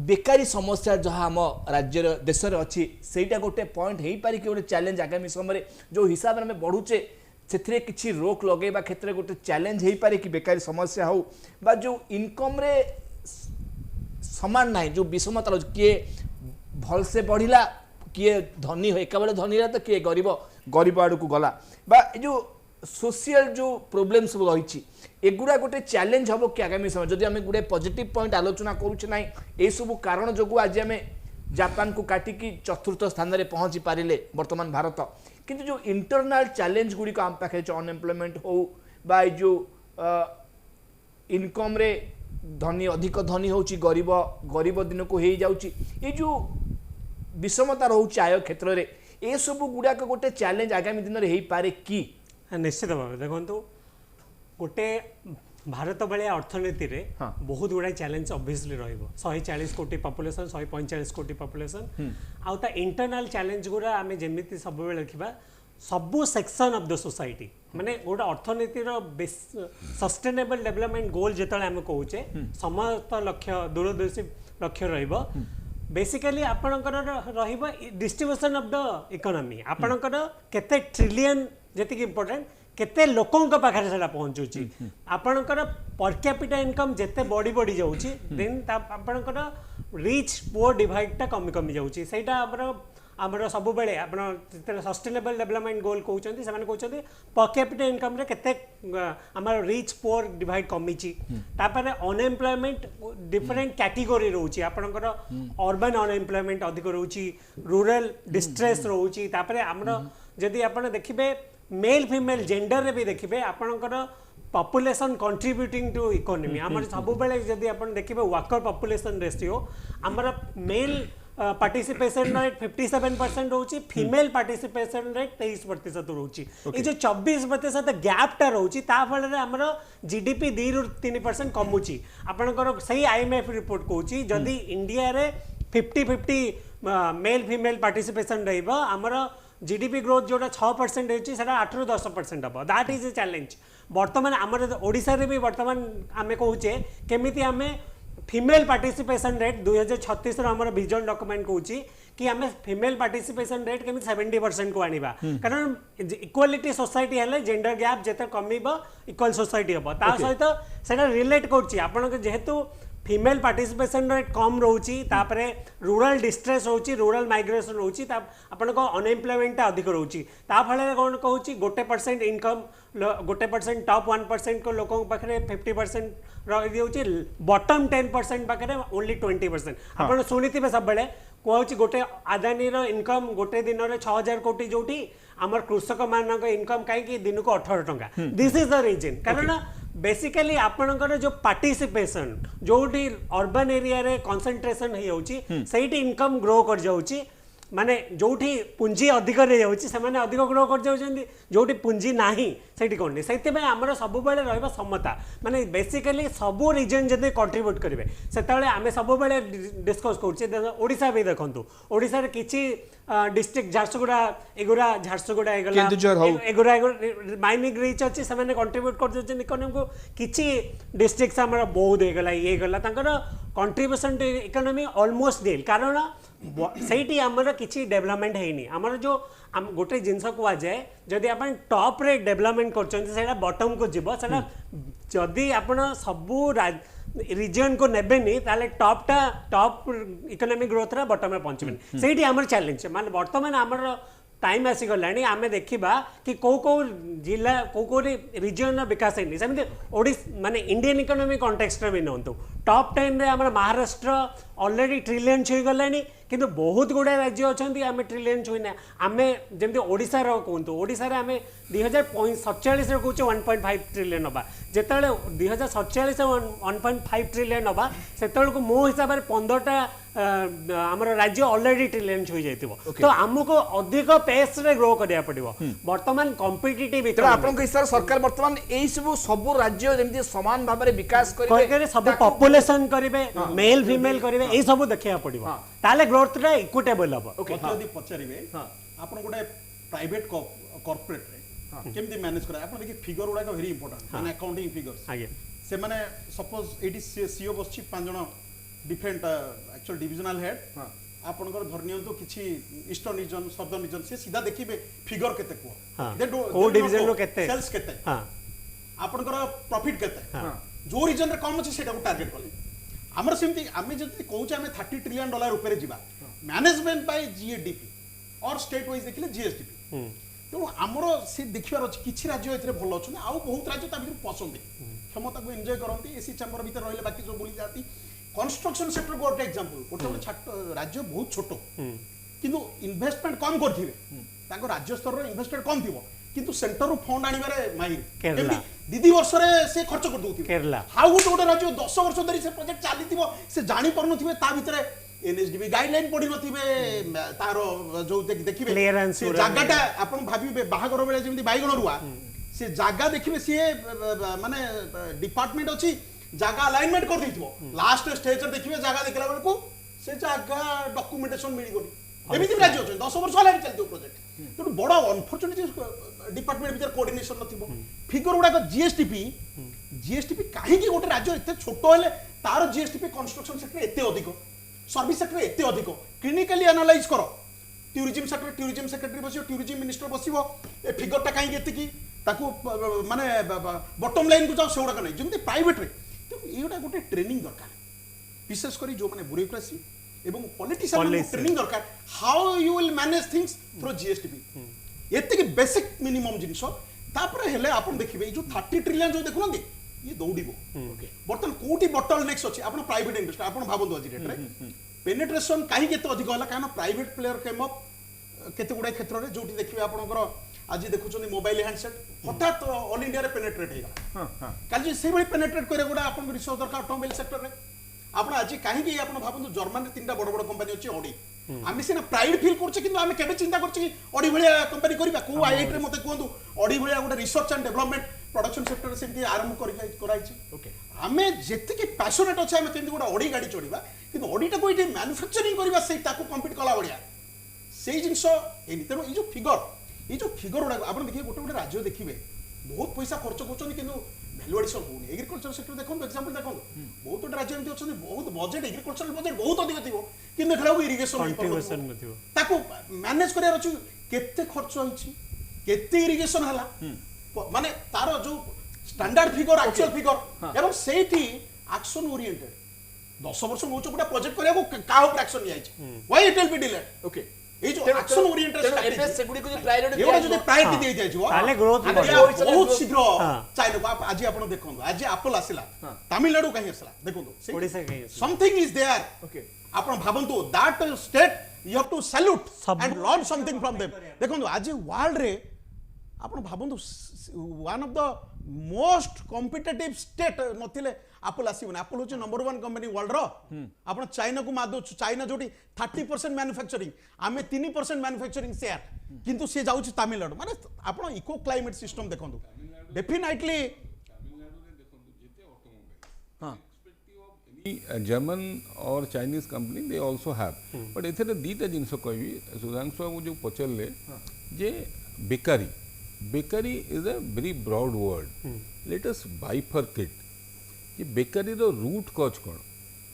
बेकारी समस्या जहाँ आम राज्य देश अच्छी सेटा गोटे पॉइंट हो पारि कि गोटे चैलेंज आगामी समय जो हिसाब से बढ़ुचे से किसी रोक लगेवा क्षेत्र में गोटे चैलेंज हो पारे कि बेकारी समस्या हो बा जो इनकम रे समान ना जो विषमता रही किए भल से बढ़ला किए धनी हो एक धनी रहा तो किए गरीब गरीब आड़ को गला बा जो सोशल जो प्रोब्लेम सब रही एगुड़ा गोटे चैलेंज हम कि आगामी समय जदि आम गोटे पॉजिटिव पॉइंट आलोचना करूँ ना ये सब कारण जो आज आम जापान को काटिकी चतुर्थ स्थान में पहुँची पारे वर्तमान भारत किंतु जो इंटरनल चैलेंज गुड़िक आम पाखे अनएम्प्लॉयमेंट हो बा जो इनकम रे धनी अधिक धनी होची गरीब गरीब दिन को हो जाउची ये जो विषमता रोचे आय क्षेत्र में ये सब गुड़ाक गोटे चैलेंज आगामी दिन में हो पारे कि निश्चित भाव देखो गोटे भारत भाया अर्थनीति रे बहुत गुड़ा चैलेंज ऑब्वियसली रहिबो 140 कोटी पॉपुलेशन 145 कोटी पॉपुलेशन आउ ता इंटरनल चैलेंज गुरा आमे जेमिति सब बेले देखिबा सबु सेक्शन ऑफ द सोसाइटी माने गोटे अर्थनीति रो सस्टेनेबल डेवलपमेंट गोल जेतले आमे कहूचे समस्त लक्ष्य दूरदर्शी लक्ष्य रहिबो बेसिकली आपणकर रहिबो डिस्ट्रीब्यूशन ऑफ द इकोनॉमी आपणकर केते ट्रिलियन जेतिक इंपोर्टेंट केते लोकों का पाखरे सेटा पहुंचुची आपणकर पर कैपिटा इनकम जेते बॉडी बॉडी जाउची देन आपणकर रिच पुअर डिवाइड ता कमी कमी जाउची सेटा हमर सब बेले आपण सस्टेनेबल डेवलपमेंट गोल कहउचंती सेमान कहउचंती पर कैपिटा इनकम रे केते हमर रिच पुअर डिवाइड कमीची तापर अनएम्प्लॉयमेंट डिफरेंट कैटेगरी रहउची आपणकर अर्बन अनएम्प्लॉयमेंट अधिक रहउची रूरल डिस्ट्रेस रहउची तापर हमर जदि आपण देखिबे मेल फीमेल जेंडर रे भी देखिबे आपणकर पॉपुलेशन कंट्रीब्यूटिंग टू इकोनॉमी हमर सब बेले जदि आपण देखिबे वर्कर पॉपुलेशन रेशियो हमर मेल पार्टिसिपेशन रेट 57% रोची फीमेल पार्टिसिपेशन रेट 23% रोची ए जो 24% गैप टा रोची ता फल रे हमर जीडीपी 2 ରୁ 3% कमुची आपणकर सही आईएमएफ रिपोर्ट कहूची जदि इंडिया रे 50-50 मेल फीमेल पार्टिसिपेशन रहइबा हमर जीडीपी ग्रोथ जोटा 6% होची सेटा 8 ରୁ 10% हम दैट इज ए चैलेंज वर्तमान आमर ओडिसा रे भी वर्तमान आमे कहूचे केमिति आमे फीमेल पार्टिसिपेशन रेट 2036 आमर विजन डॉक्यूमेंट कहूची कि आमे फीमेल पार्टिसिपेशन रेट केमि 70% को आनिबा कारण इक्वालिटी सोसाइटी हेले जेंडर गैप जेते कमीबो इक्वल सोसाइटी हबो ता सहित सेटा रिलेट करची आपन जेहेतु फीमेल पार्टिसिपेशन रेट कम रोची तापरे रूरल डिस्ट्रेस होची रूरल माइग्रेशन रोची ता आपन को अनएम्प्लॉयमेंट अधिक रोची ता फले कोन कहूची गोटे परसेंट इनकम गोटे परसेंट टॉप 1% को लोकों पाखरे 50% रही होची बॉटम 10% पाखरे ओनली 20% आपन सुनिथिबे सब बेले कहूँ गोटे आदानी इनकम गोटे दिन में 6,000 कोटी जो आमर कृषक मान इनकम कहीं दिन को 18 टंका दिस इज द रीजन कारण बेसिकली आपणकर जो पार्टिसिपेशन जो अर्बन एरिया रे कंसंट्रेशन हो इनकम ग्रो कर जाउची माने जोठी पुंजी अधिक रे जाउची से माने अधिक ग्रो कर जाउछन्ती जोठी पुंजी नाही सेठी कोन सेते में हमर सब बेले रहबा समता माने बेसिकली सब रीजन जदि कंट्रीब्यूट करिवे सेतबेले आमे सब बेले डिस्कस करछे ओडिसा भी देखंतु ओडिसा रे किछि डिस्ट्रिक्ट झारसुगुड़ा एगुरा झारसुगुड़ा एगुरा माइनिंग रीच अछि से माने कंट्रीब्यूट कर जाउछन्ती इकोनॉमी को किछि डिस्ट्रिक्ट हमर बहुत हे गला ये गला तांकर contribution to economy almost nil कारण सहीटी आमर किसी डेवलपमेंट है आमर जो गोटे जिनस कहुए जदि आप टॉप रे डेवलपमेंट कर बॉटम को जीव से जदि आप सबू रिजन को नेबेनी ताले टॉप इकोनॉमिक ग्रोथ रा बॉटम में पहुंचबेनी सहीटी आमर चैलेंज माने वर्तमान आमर टाइम आसीगला आमे देखा कि कौ जिला कौ रिजन विकास है सेमती ओडिशा माने इंडियन इकोनॉमी कॉन्टेक्स्ट भी नौतु टॉप 10 रे हमर महाराष्ट्र ऑलरेडी ट्रिलियन छुई गलानी किंतु बहुत गुड़ा राज्य अच्छा आम ट्रिलियन छुईना आम जमी ओडिशा कहतु ओडिशा आम 2047 कहूँ 1.5 ट्रिलियन हवा जिते 2047 1.5 ट्रिलियन हवा से मो हिसाब से 15टा आमर राज्य ऑलरेडी ट्रिलियन छुई जाइए तो आमको अधिक पेस रे ग्रो करिया पड़िबो वर्तमान कॉम्पिटिटिव आपन हिसाब सरकार वर्तमान एई सब राज्य जेमति समान भाबरे विकास करिवे सब पॉपुलेशन करिवे मेल फीमेल करिवे एई सब देखिया पड़िबो ताले ग्रोथ रे इक्विटेबल हबो यदि पचारिवे आपन गोटे प्राइवेट कॉर्पोरेट रे केमति मैनेज करा आपन देखि फिगर उडा वेरी इंपोर्टेंट माने अकाउंटिंग फिगर्स आगे से माने सपोज एडी सीईओ बसछि 5 जण डिफरेंट एक्चुअल डिविजनल हेड आपनकर धरनियंतो किछि इष्ट निजन शब्द निजन से सीधा देखिबे फिगर केते को दे को डिविजन रो केते सेल्स केते हां आपनकर प्रॉफिट केते जो रीजन रे कम अछि सेटा को टारगेट करले हमर सेमति आमे जति कहूछ आमे $30 ट्रिलियन ऊपर जिबा मैनेजमेंट बाय जीएडीपी और स्टेट वाइज देखिले जीएसडीपी तो हमरो से देखिबार अछि किछि राज्य एतरे भलो अछि आ बहुत राज्य ता भीतर पसंद क्षमता को एन्जॉय करंती एसी चैम्बर भीतर रहले बाकी जो बोली जाती कंस्ट्रक्शन सेक्टर गोटे एग्जांपल गोटे राज्य बहुत छोट किंतु इन्वेस्टमेंट कम करथिबे ताको राज्य स्तर रो इन्वेस्टमेंट कम थिबो किंतु सेंटर रो फंड आनिबारे माहिर केरला दीदी वर्ष रे से खर्च कर दोथि केरला हाउ गोटे राज्य 10 वर्ष धरि से प्रोजेक्ट चालिथिबो से जानि परनथिबे ता भीतर एनएसडीबी गाइडलाइन पड़ी नथिबे तारो जो देखिबे से जागाटा आपण भाबिबे बाहागर बेले जेमि बाइगण रुआ से जागा देखिबे से माने डिपार्टमेंट अछि जागा अलाइनमेंट कर दिथिबो लास्ट स्टेज रे देखिबे जागा देखला बेले को से जागा डॉक्यूमेंटेशन मिली गनी एमिति राज्य अछि 10 वर्ष अलरेडी चलतो प्रोजेक्ट तो बड़ा अनफॉर्चुनेटली डिपार्टमेंट भीतर कोऑर्डिनेशन नथिबो फिगर उडा जीएसटीपी काहे कि गोटे राज्य एते छोटो हेले तार जीएसटीपी कंस्ट्रक्शन सेक्टर एते अधिक सर्विस सेक्टर एते अधिक क्लिनिकली एनालाइज करो टूरिज्म सेक्रेटरी बसियो टूरिज्म मिनिस्टर बसियो ए फिगरटा काहे एते की ताकू माने बॉटम लाइन को जाओ सेउडा नै जेमति प्राइवेट रे तो एटा गोटे ट्रेनिंग दरकार विशेष करी जो माने ब्यूरोक्रेसी एवं पॉलिटिशियन ट्रेनिंग दरकार how you will manage things through GSTP एते की बेसिक मिनिमम जिंस तापर हेले आपण देखिबे जो 30 ट्रिलियन जो देखुनंदी ये दौड़िबो बर्तन कोटी बॉटल नेक्स्ट अछि आपण प्राइवेट इन्वेस्टर आपण भाबंदो आज डेट रे पेनिट्रेशन काहे केते अधिक होला कारण प्राइवेट प्लेयर केम अप केते गुडा क्षेत्र रे जोटी देखिबे आपणकर आज देखुछनी मोबाइल हैंडसेट हठात ऑल इंडिया रे पेनिट्रेट हेगा हां काल से बळी पेनिट्रेट करे गुडा आपण रिसर्च दरकार ऑटोमोबाइल सेक्टर रे आपण आज काहे कि आपण भाबंदो जर्मन रे तीनटा बड़ बड़ कंपनी अछि ऑडी आमे सिना प्राइड फील करछ किंतु आमे केबे चिंता करछ कि ऑडी भलिया कंपनी करबा को आईआईटी रे मते कोंदु ऑडी भलिया गोटे research and development production sector रे सेमति आरंभ कराइछि ओके आमे जेते कि पैशनेट अछि आमे केमति गोटे ऑडी गाड़ी चढिबा किंतु ऑडीटा को इटे मैन्युफैक्चरिंग करबा से ताको कंपीट कला बढिया सेही जिंस एनी तेनो ई जो फिगर उडा आपण देखिए गोटे गोटे राज्य देखिबे बहुत पैसा खर्च करछन किंतु वैल्यू एडिशन होनी एग्रीकल्चर सेक्टर देखो एग्जांपल देखो बहुत गोटे राज्य एमति अछन बहुत बजेट एग्रीकल्चर बजेट बहुत अधिक थिबो किंतु देखला इरिगेशन कंट्रीब्यूशन नथिबो ताको मैनेज करिया अछि केते खर्च होइछि केते इरिगेशन हला माने तारो जो स्टैंडर्ड फिगर एक्चुअल फिगर एवं सेठी एक्शन ओरिएंटेड 10 वर्ष मोचो गोटे प्रोजेक्ट करिया को का ऊपर एक्शन नियाइछि why it will be delayed okay এই যে অ্যাকশন ওরিয়েন্টেড ଏବେ ସେଗୁଡ଼ିକୁ ଯଦି ପ୍ରାୟୋରିଟି ଏଗୁଡ଼ା ଯଦି ପ୍ରାୟୋରିଟି ଦିଆଯାଇଯିବ ତାହେଲେ growth ଆଜି ବଢିବ। ବହୁତ ଶୀଘ୍ର ଚାଇନାକୁ ଆଜି ଆପଣ ଦେଖନ୍ତୁ ଆଜି ଆପଲ ଆସିଲା ତାମିଲନାଡୁ କାହିଁ ଆସିଲା ଦେଖନ୍ତୁ ଓଡ଼ିଶା କାହିଁ ଆସିଲା? Something is there Okay. ଆପଣ ଭାବନ୍ତୁ that state you have to salute ସବୁ- and learn something from them ଦେଖନ୍ତୁ ଆଜି ୱାର୍ଲଡରେ ଆପଣ ଭାବନ୍ତୁ one of the most competitive state ନଥିଲେ ଆପଲ ଆସିବନି ଆପଲ ହଉଛି ନମ୍ବର 1 କମ୍ପାନୀ ୱାର୍ଲଡର ଆପଣ ଚାଇନାକୁ ମାଦୁଛୁ ଚାଇନା ଯୋଉଠି 30% ମ୍ୟାନୁଫ୍ୟାକ୍ଚରିଂ ଆମେ 3% ମ୍ୟାନୁଫ୍ୟାକ୍ଚରିଂ ସେୟାର କିନ୍ତୁ ସେ ଯାଉଛି ତାମିଲନାଡୁ ମାନେ ଆପଣ ଇକୋ କ୍ଲାଇମେଟ୍ ସିଷ୍ଟମ ଦେଖନ୍ତୁ definitely German or Chinese company they also have but एथेरे दीटा जिनस कहबी सुधांशु बाबू जो पचरले जे बेकारी बेकारी is a very broad word let us bifurcate जे बेकारी रो रूट कॉज कोन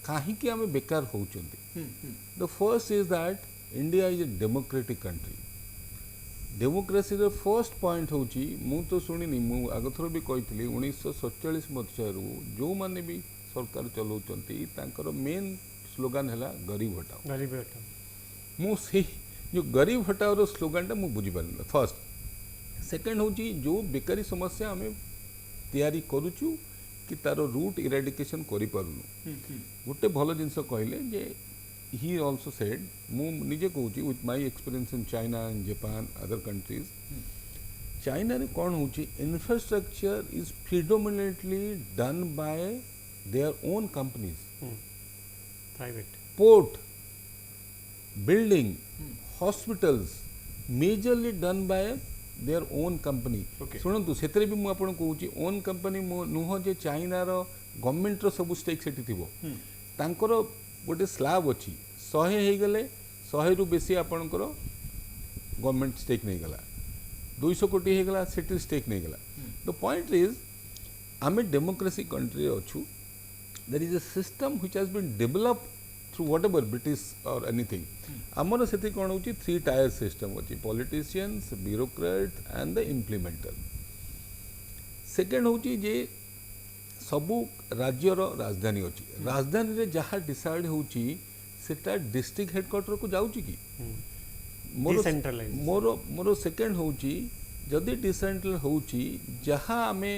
काहे कि हमें बेकार होउचंती the first is that India is a democratic country democracy रो फर्स्ट पॉइंट होची मु तो सुनिनी मु आगथरो भी कहितली 1947 मथारू जो माने भी सरकार चलाउचंती तांकर मेन स्लोगान हैला गरीब हटाओ गरीब हटाओ मु से जो गरीब हटाओ रो स्लोगान टा मु बुझी पारन फर्स्ट सेकंड होची जो बेकारी समस्या हमें तैयारी करूचु कि तारो रूट इरेडिकेशन करि पारुनु गोटे भलो जिंस कहले जे ही आल्सो सेड मु निजे कहूची with my experience in China and Japan other countries China रे कोन होची infrastructure is predominantly done by their own companies private port building hospitals majorly done by their own company सुनंतु सेतरे भी मु आपण कहूची ओन कंपनी नुह जे चाइना रो गवर्नमेंट रो सब स्टेक सेठी थिबो तांकर गोटे स्लैब अछि 100 हे गले 100 रु बेसी आपणकर गवर्नमेंट स्टेक नहीं गला 200 कोटी हे गला सेटल स्टेक नहीं गला द पॉइंट इज आमे डेमोक्रेसी कंट्री अछु there is a system which has been developed through whatever British or anything amara sethi kon hochi 3 tier system hochi politicians bureaucrats and the implementer second hochi je sabu राज्य रो राजधानी अछि राजधानी रे जहा डिसाइड होची सेटा डिस्ट्रिक्ट हेडक्वार्टर को जाउची की मोर सेकंड होची जदि डिसेंट्रल होची जहा हमें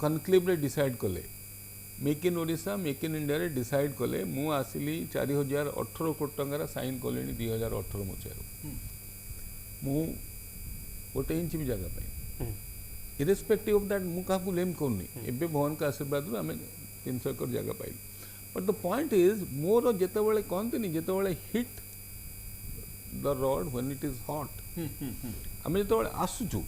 कनक्लेव रे डिसाइड कले make in Odisha make in India रे डिसाइड कले मु आसिली 4018 कोटी टंगार साइन कलेनी 2018 मसिया मु गोटे इंच भी जगह पाई इरेस्पेक्टिव ऑफ दैट मु काकू लेम करनी एबे भगवान का आशीर्वाद रो हमें 300 एकड़ जगह पाई but the point is more जेतेबेले कहते नहीं जेतेबेले hit the rod when it is hot हमें जेतेबेले आसुचु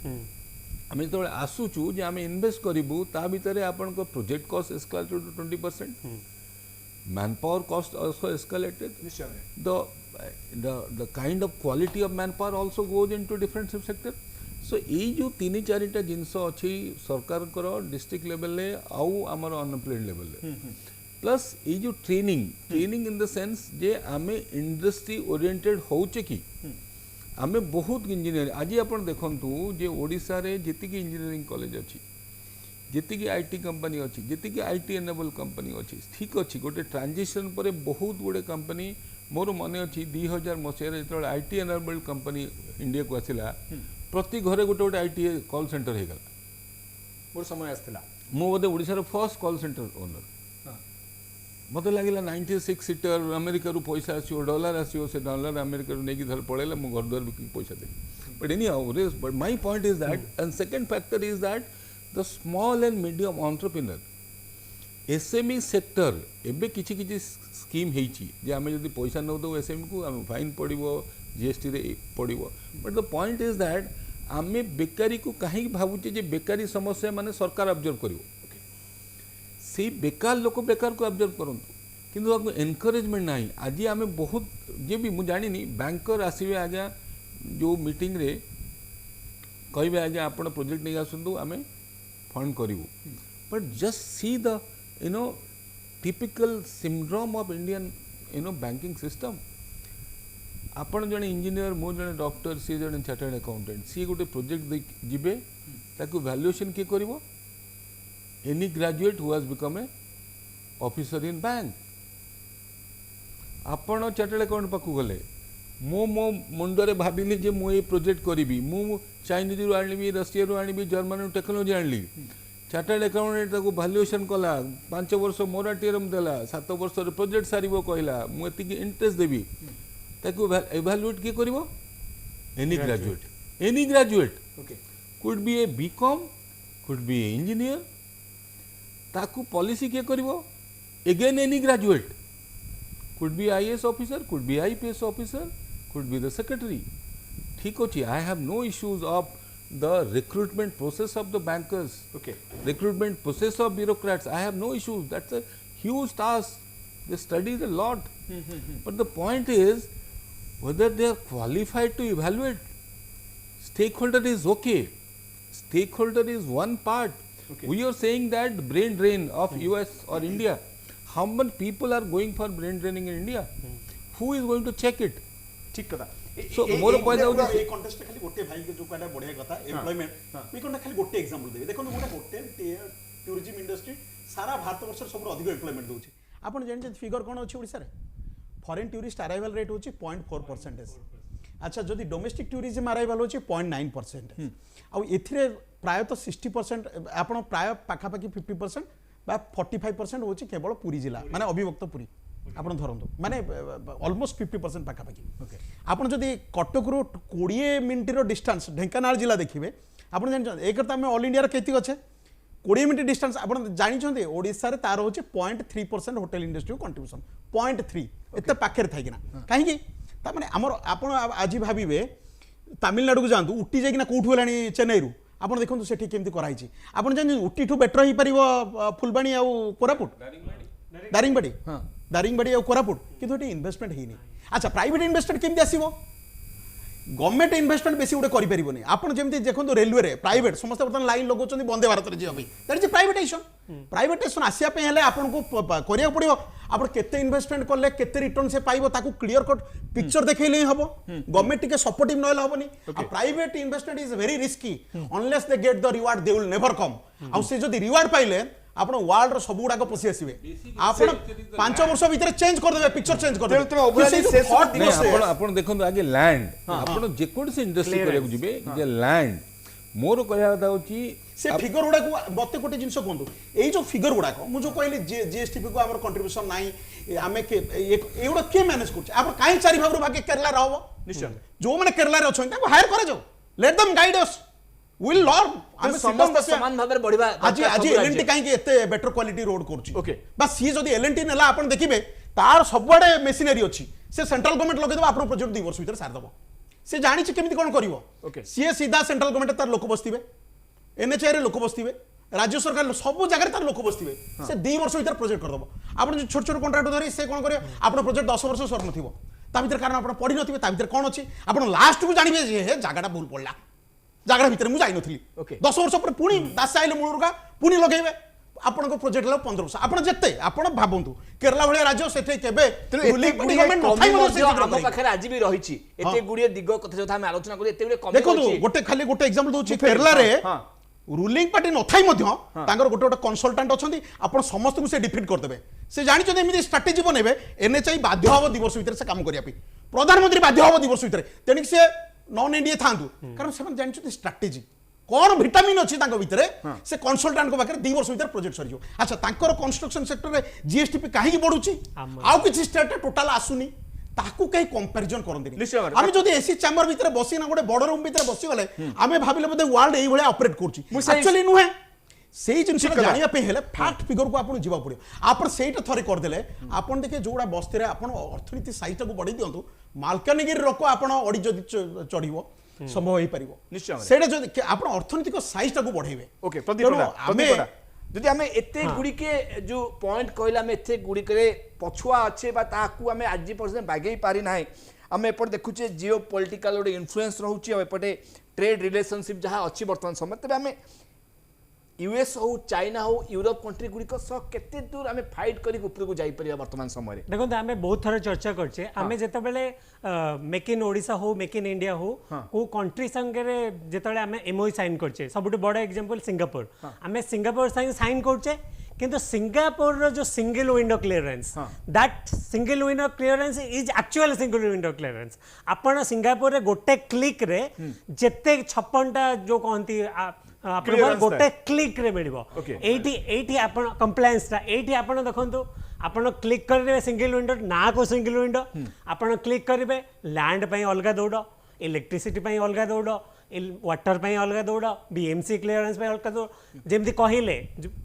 आम जो आसुचु जे आम इनवेस्ट करूँ ता भितर आपण को project cost escalated to 20% manpower cost also escalated the kind of quality of manpower also goes into different sub sector so ये जो 3-4टा जिनस अच्छी सरकार डिस्ट्रिक्ट लेवल ले आउ आमर अनएम्प्लॉयड लेवल ले प्लस ये जो ट्रेनिंग इन द सेंस जे आम इंडस्ट्री ओरिएंटेड होचे कि आमे बहुत इंजीनियर आज आप देखु जे ओडिशा रे जेतिकी इंजीनियरिंग कॉलेज अच्छी जेतिकी आईटी कंपनी अच्छी जेतिकी आईटी एनेबल कंपनी अच्छी ठीक अच्छी गोटे ट्रांजिशन पर बहुत गुड़े कंपनी मोर मन अच्छी 2000 मसीह जो आईटी एनेबल्ड कंपनी इंडिया को आसला प्रति घरे गोटे गोटे आईटी कॉल सेंटर हो गला मोर समय आसला मु बोधे Odisha first call centre owner मत लगे 96 सीटर अमेरिका रू पैसा आसो डॉलर आसो से डॉलर अमेरिका रू नहीं धर पड़ेगा मु घर द्वार बिक पैसा देवी but anyhow but my point is that and second factor is that the small and medium entrepreneur SME sector एबे किछि किछि स्कीम हेची जे आमे जदि पैसा न दो एसएमई को आमे फाइन पड़िबो जीएसटी रे पड़िबो but the point is that आमे बेकारी को काहे भाबुचे जे बेकारी समस्या माने सरकार ऑब्जर्व करिवो से बेकार लोक बेकार को ऑब्जर्व करंतु किंतु आपको एनकरेजमेंट नहीं आज आम बहुत जे भी मुझे जानी बैंकर आसवे आज्ञा जो मीटिंग रे कहे आज्ञा आप प्रोजेक्ट नहीं आसतु आम फंड करूँ but just see the typical syndrome of Indian banking system आपण जड़े इंजीनियर मो जड़े डॉक्टर सी जड़े चार्टर्ड अकाउंटेंट सी गोटे प्रोजेक्ट जीवे ताकू वैल्यूएशन किए करिवो any graduate who has become a officer in bank आपण चार्टर्ड अकाउंट पाकू गले मो मुंडरे भाविली जे मु ये प्रोजेक्ट करी मु चाइनीज रु आनी रशिया रु आनी जर्मनी टेक्नोलोजी आनी चार्टर्ड अकाउंटेंट ताको भैल्युएसन कला 5 वर्ष मोराटोरियम देला 7 वर्ष प्रोजेक्ट सारिबो कहला मु एतिकी इंटरेस्ट देबी ताको इवैल्यूएट के करिवो any graduate okay could be a BCom could be a engineer ताको पॉलिसी के करिवो again any graduate could be IAS officer, could be IPS officer, could be the secretary. ठीक अच्छी I have no issues of the recruitment process of the bankers, okay, recruitment process of bureaucrats. I have no issues. That's a huge task. They study a lot. But the point is whether they are qualified to evaluate. Stakeholder is okay. Stakeholder is one part. Okay. We are saying that brain drain of US or India. How many people are going for brain draining in India? Who is going to check it? ठीक कथा So मोर कहला होची ए कॉन्टेस्ट खाली गोटे भाई के जो कहला बढ़िया कथा एम्प्लॉयमेंट मी कोन खाली गोटे एग्जांपल देबे देखो गोटे होटल टूरिज्म इंडस्ट्री सारा भारत वर्ष सब अधिक एम्प्लॉयमेंट दोची आपण जानि फिगर कोन अछि ओडिसा रे फॉरेन टूरिस्ट अराइवल रेट होची 0.4%। अच्छा जदि डोमेस्टिक टूरिज्म अराइवल होची 0.9%। आ एथिरे प्राय तो 60% आपण प्राय पाखा पाखी 50% बा 45% होची केवल पुरी जिला माने अभिभक्त पुरी आपण धरंतु माने ऑलमोस्ट 50% पाखा पाखी। ओके आपण जदि कटक रो 20 मिनिट रो डिस्टेंस ढेंकानाल जिला देखिबे आपण जानि एक त हम ऑल इंडिया रो केति अछि 20 मिनिट डिस्टेंस आपण जानि छथि ओडिसा रे तार होची 0.3% होटल इंडस्ट्री कंट्रीब्यूशन 0.3 एते पाखर थाइ किना काहे कि ता माने हमर आपण आज भाबिबे तमिलनाडु को जानतु उटी जाई किना कोठु हलानी चेन्नई रु आपण देखंतु सेठी केमति कराई छी आपण जानि उटी ठु बेटर ही परिबो फुलबाणी आ कोरापुट दारिंगबाड़ी हां दारिंगबाड़ी आ कोरापुट किंतु एटी इन्वेस्टमेंट हेनी। अच्छा प्राइवेट इन्वेस्टमेंट केमति आसीबो गवर्नमेंट इन्वेस्टमेंट बेसी उडे करि परिबोनी आपण जेमति देखंतु रेलवे रे प्राइवेट समस्त बर्तन लाइन लगोचंदी वंदे भारत रे जियो भाई दैट इज प्राइवेटेशन आसिया पे हेले आपण को करिया पड़िबो आपण केते इन्वेस्टमेंट करले केते रिटर्न से पाइबो ताकू क्लियर कट पिक्चर देखैले हबो गवर्नमेंट टिके सपोर्टिव नहले हबोनी private investment is very risky unless they get the reward they will never come आ से जदी रिवार्ड पाइले आपण वर्ल्ड रो सब गुडा को पसी आसीबे आपण 5 वर्ष भीतर चेंज कर देबे पिक्चर चेंज कर देबे आपण देखंतु आगे लैंड आपण जे कोन से इंडस्ट्री करे जिबे जे लैंड मोर कहया था होची से फिगर गुडा को बत्ते कोटे जिंस कोंदु एई जो फिगर गुडा को मु जो कहली जीएसटीपी को हमर कंट्रीब्यूशन नाही आमे के एउडा के मैनेज करछ आपण काई चारि भाग रो भागे केरला रहबो निश्चय जो माने केरला रे अछन ताको हायर करे जो let them guide us will learn हम समस्त समान भाबे बढ़िबा आज एलएनटी काई के एते बेटर क्वालिटी रोड करछि ओके बस सी जदी एलएनटी नेला आपण देखिबे तार सबडे मशीनरी अछि से सेंट्रल गवर्नमेंट लगे दबा आपण प्रोजेक्ट 2 वर्ष भीतर सार दबो से जानि छि केमिति कोन करिवो ओके सी सीधा सेंट्रल गवर्नमेंट तार लोक बस्तिबे एनएचआई रे लोक बस्तिबे राज्य सरकार सब जगह तार लोक बस्तिबे से 2 वर्ष भीतर प्रोजेक्ट कर दबो आपण छोट छोट कॉन्ट्रैक्ट धरि से कोन करियो आपण प्रोजेक्ट 10 वर्ष सर नथिबो ता भीतर कारण आपण पढि नथिबे ता भीतर कोन अछि आपण लास्ट को जानिबे जे हे जागाटा भूल पड़ला जागरा भीतर मु जाई नथली ओके 10 वर्ष पर पुनी दास आइले मूलरुका पुनी लगेबे आपण को प्रोजेक्ट ला 15 वर्ष आपण जत्ते आपण भाबंतु केरला भले राज्य सेठे केबे रूलिंग गवर्नमेंट नथाई मो हम पाखरे आज भी रहिछि एते गुडिए दिग कथा जथा हम आलोचना करी एते गुडिए कमी देखो गोटे खाली गोटे एग्जांपल दोछि केरला रे रूलिंग पार्टी नथाई मध्य तांगर गोटे गोटे कंसल्टेंट अछंती आपण समस्त को से डिफीट कर देबे से जानि छ एमिति स्ट्रेटजी बनेबे एनएचआई बाध्य हबो 2 वर्ष भीतर से काम करिया पई प्रधानमंत्री बाध्य हबो 2 वर्ष भीतर तेनिक से नॉन इंडिया थांतु कारण से जानि छ स्ट्रेटजी कौन विटामिन अच्छी भितर से कंसल्टेंट को पाखे 2 वर्ष भीतर प्रोजेक्ट सर अच्छा तांकर कंस्ट्रक्शन सेक्टर में जीएसटीपी कहीं बढ़ुची आउ किसी स्टेट टोटाल आसुनी ताकू कहीं कंपैरिजन करंती आमे जदी एसी चैम्बर भीतर बसी ना गोटे बड़ रूम भीतर बसी गले आमे भाबिले बोधे वर्ल्ड एई भले ऑपरेट करची एक्चुअली नुहे सेही जिनस जानिया पे हेले फैक्ट फिगर को आपन जीवा पड़ियो आपन सेहीटा थरे कर देले आपन देखे जोडा बस्तीरे आपन अर्थनीति साइज को बढ़ी दियंतु मालकानगिरी रोको आपन ओडी जदी चढ़िवो संभव हो पारिबो निश्चय सेटा जदी आपन अर्थनीतिक साइज को बढ़ेबे ओके प्रदीप जदि आमे एते गुडी के जो पॉइंट कहला आमे एते गुडी करे पछुआ अच्छे बा ताकू आमे आज पर्यंत बागेई पारि नाही आमे एपट देखुचे जियो पॉलिटिकल ओडे इन्फ्लुएंस रहउची आ एपटे ट्रेड रिलेशनशिप जहा अच्छी वर्तमान समय तबे आमे यूएस हो चाइना हो यूरोप कंट्री गुड़िक सह केते दूर आमे फाइट करी ऊपर को जाई परिया वर्तमान समय रे देखो आमे बहुत थर चर्चा करछे आमे जेते बेले मेक इन ओडिसा हो मेक इन इंडिया हो को कंट्री संगे रे जेते बेले आमे एमओयू साइन करछे सबुटे बड़ एग्जांपल सिंगापुर आमे सिंगापुर संगे साइन करछे किंतु सिंगापुर रो जो single window clearance that single window clearance is actual single window clearance आपण सिंगापुर रे गोटे क्लिक रे जेते 56 टा जो कहंती अप्रूवल गोटे क्लिक रे मिलिबो एठी आपण कंप्लायंस ता एठी आपण देखंतु आपण क्लिक करेंगे सिंगल विंडो ना को सिंगल विंडो आपण क्लिक करेंगे लैंड पे अलग दौड़ इलेक्ट्रिसिटी पे अलग दौड़ वाटर पे अलग दौड़ बीएमसी क्लियरेंस पे अलग दौड़ जमी कहले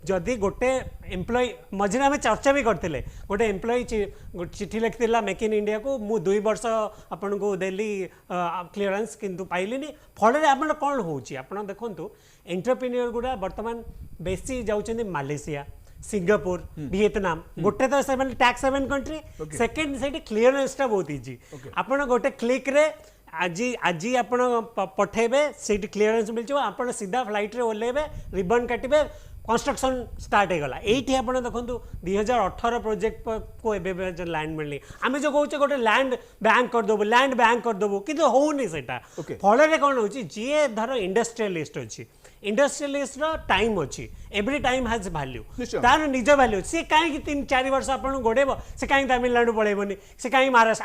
जदि गोटे एम्प्लॉय मझे आम चर्चा भी करते गोटे एम्प्लॉय चिठी लिखिला मेक इन इंडिया को मु 2 वर्ष आपन को देली क्लियरेंस किंतु पाइलिनी फल आप कौन हो देखु एंटरप्रेन्योर गुड़ा बर्तमान बेसी जाऊँ मालेशिया सिंगापुर वियतनाम गोटे तो से टैक्स हेवन कंट्री सेकंड से क्लियरेंस टा बहुत इजी आपन गोटे क्लिक रे आज आज आप पठेबे से क्लियरेंस मिल जाओ आप सीधा फ्लाइट रे ओल्लेबे रिबन काटिबे कंस्ट्रक्शन स्टार्ट हो गला एठी आपण देखंतु 2018 प्रोजेक्ट को एबे लैंड मिलनी आमे जो कहूचे गोटे लैंड बैंक कर देबो किंतु होउनी सेटा फल रे कोन होची जे धर इंडस्ट्रियलिस्ट अछि इंडस्ट्रियलिस्ट रो टाइम अच्छी एवरी टाइम हैज वैल्यू तार निज वैल्यू सी कहीं 3-4 वर्ष आपन गोड़ेब से कहीं तमिलनाडु पड़ेबनी से कहीं महाराष्ट्र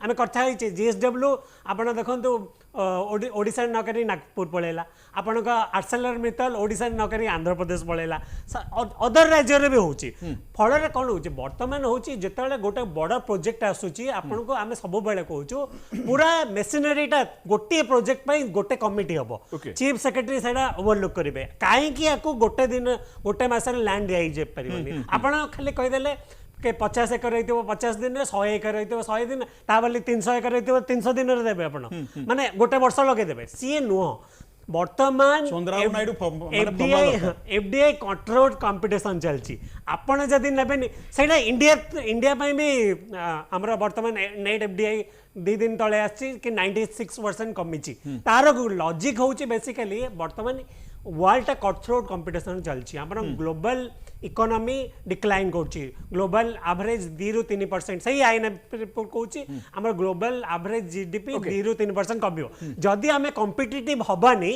आम कथा होइछे जीएसडब्ल्यू आपन देखंतु ओडिशा नकरी नागपुर पळेला आपन का आर्सेलर मित्तल ओडिशा नकरी आंध्र प्रदेश पळेला अदर राज्य रे भी होची फल रे कोन होची वर्तमान होची जेतेले गोटे बड़ प्रोजेक्ट आसुची आपन को आमे सब बेले कहूछु पूरा मेशिनरीटा गोटे प्रोजेक्ट पई गोटे कमिटी हबो चीफ सेक्रेटरी सेडा ओवरलुक करिवे काहे कि याकू गोटे दिन गोटे मासरे लैंड दिया जे परिबनी आपन खाली कहि देले के 50 एकर रहितो 50 दिन रे 100 एकर रहितो 100 दिन ता बोली 300 एकर रहितो 300 दिन रे देबे आपण माने गोटे वर्ष लगे देबे सी नुह वर्तमान एफडीआई कंट्रोल कंपटीशन चलची आपण जदी नेबेनी सेटा इंडिया पई भी हमर वर्तमान नेट एफडीआई 2 दिन तळे आछि कि 96% कमिची तार लॉजिक होची बेसिकली वर्तमान वर्ल्ड कटथ्रोट कंपटीशन चलची हमर ग्लोबल इकोनॉमी डिक्लाइन करची ग्लोबल एवरेज 2-3% सही आईना रिपोर्ट कहूची हमर ग्लोबल एवरेज जीडीपी 2-3% कमियो जदि हमें कॉम्पिटिटिव हबानी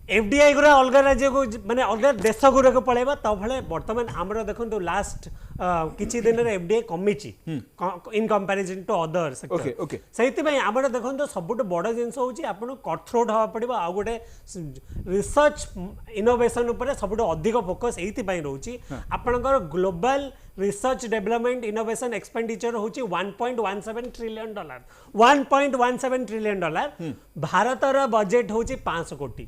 एफडीआई गुरा अलग राज्य को माने अलग देश गुरा को पळेबा त भले वर्तमान हमर देखंतु लास्ट किछि दिन रे एफडीआई कमिची in comparison to other sector सेति भाई हमर देखंतु सबुट बड़ जिंस होची आपन कटथ्रोट हवा पड़िबो आ गोटे रिसर्च इनोवेशन ऊपर सबुट अधिक फोकस एति भाई रहउची आपनकर global research development innovation expenditure होची $1.17 ट्रिलियन 1.17 ट्रिलियन भारत रा बजेट होची 500 कोटी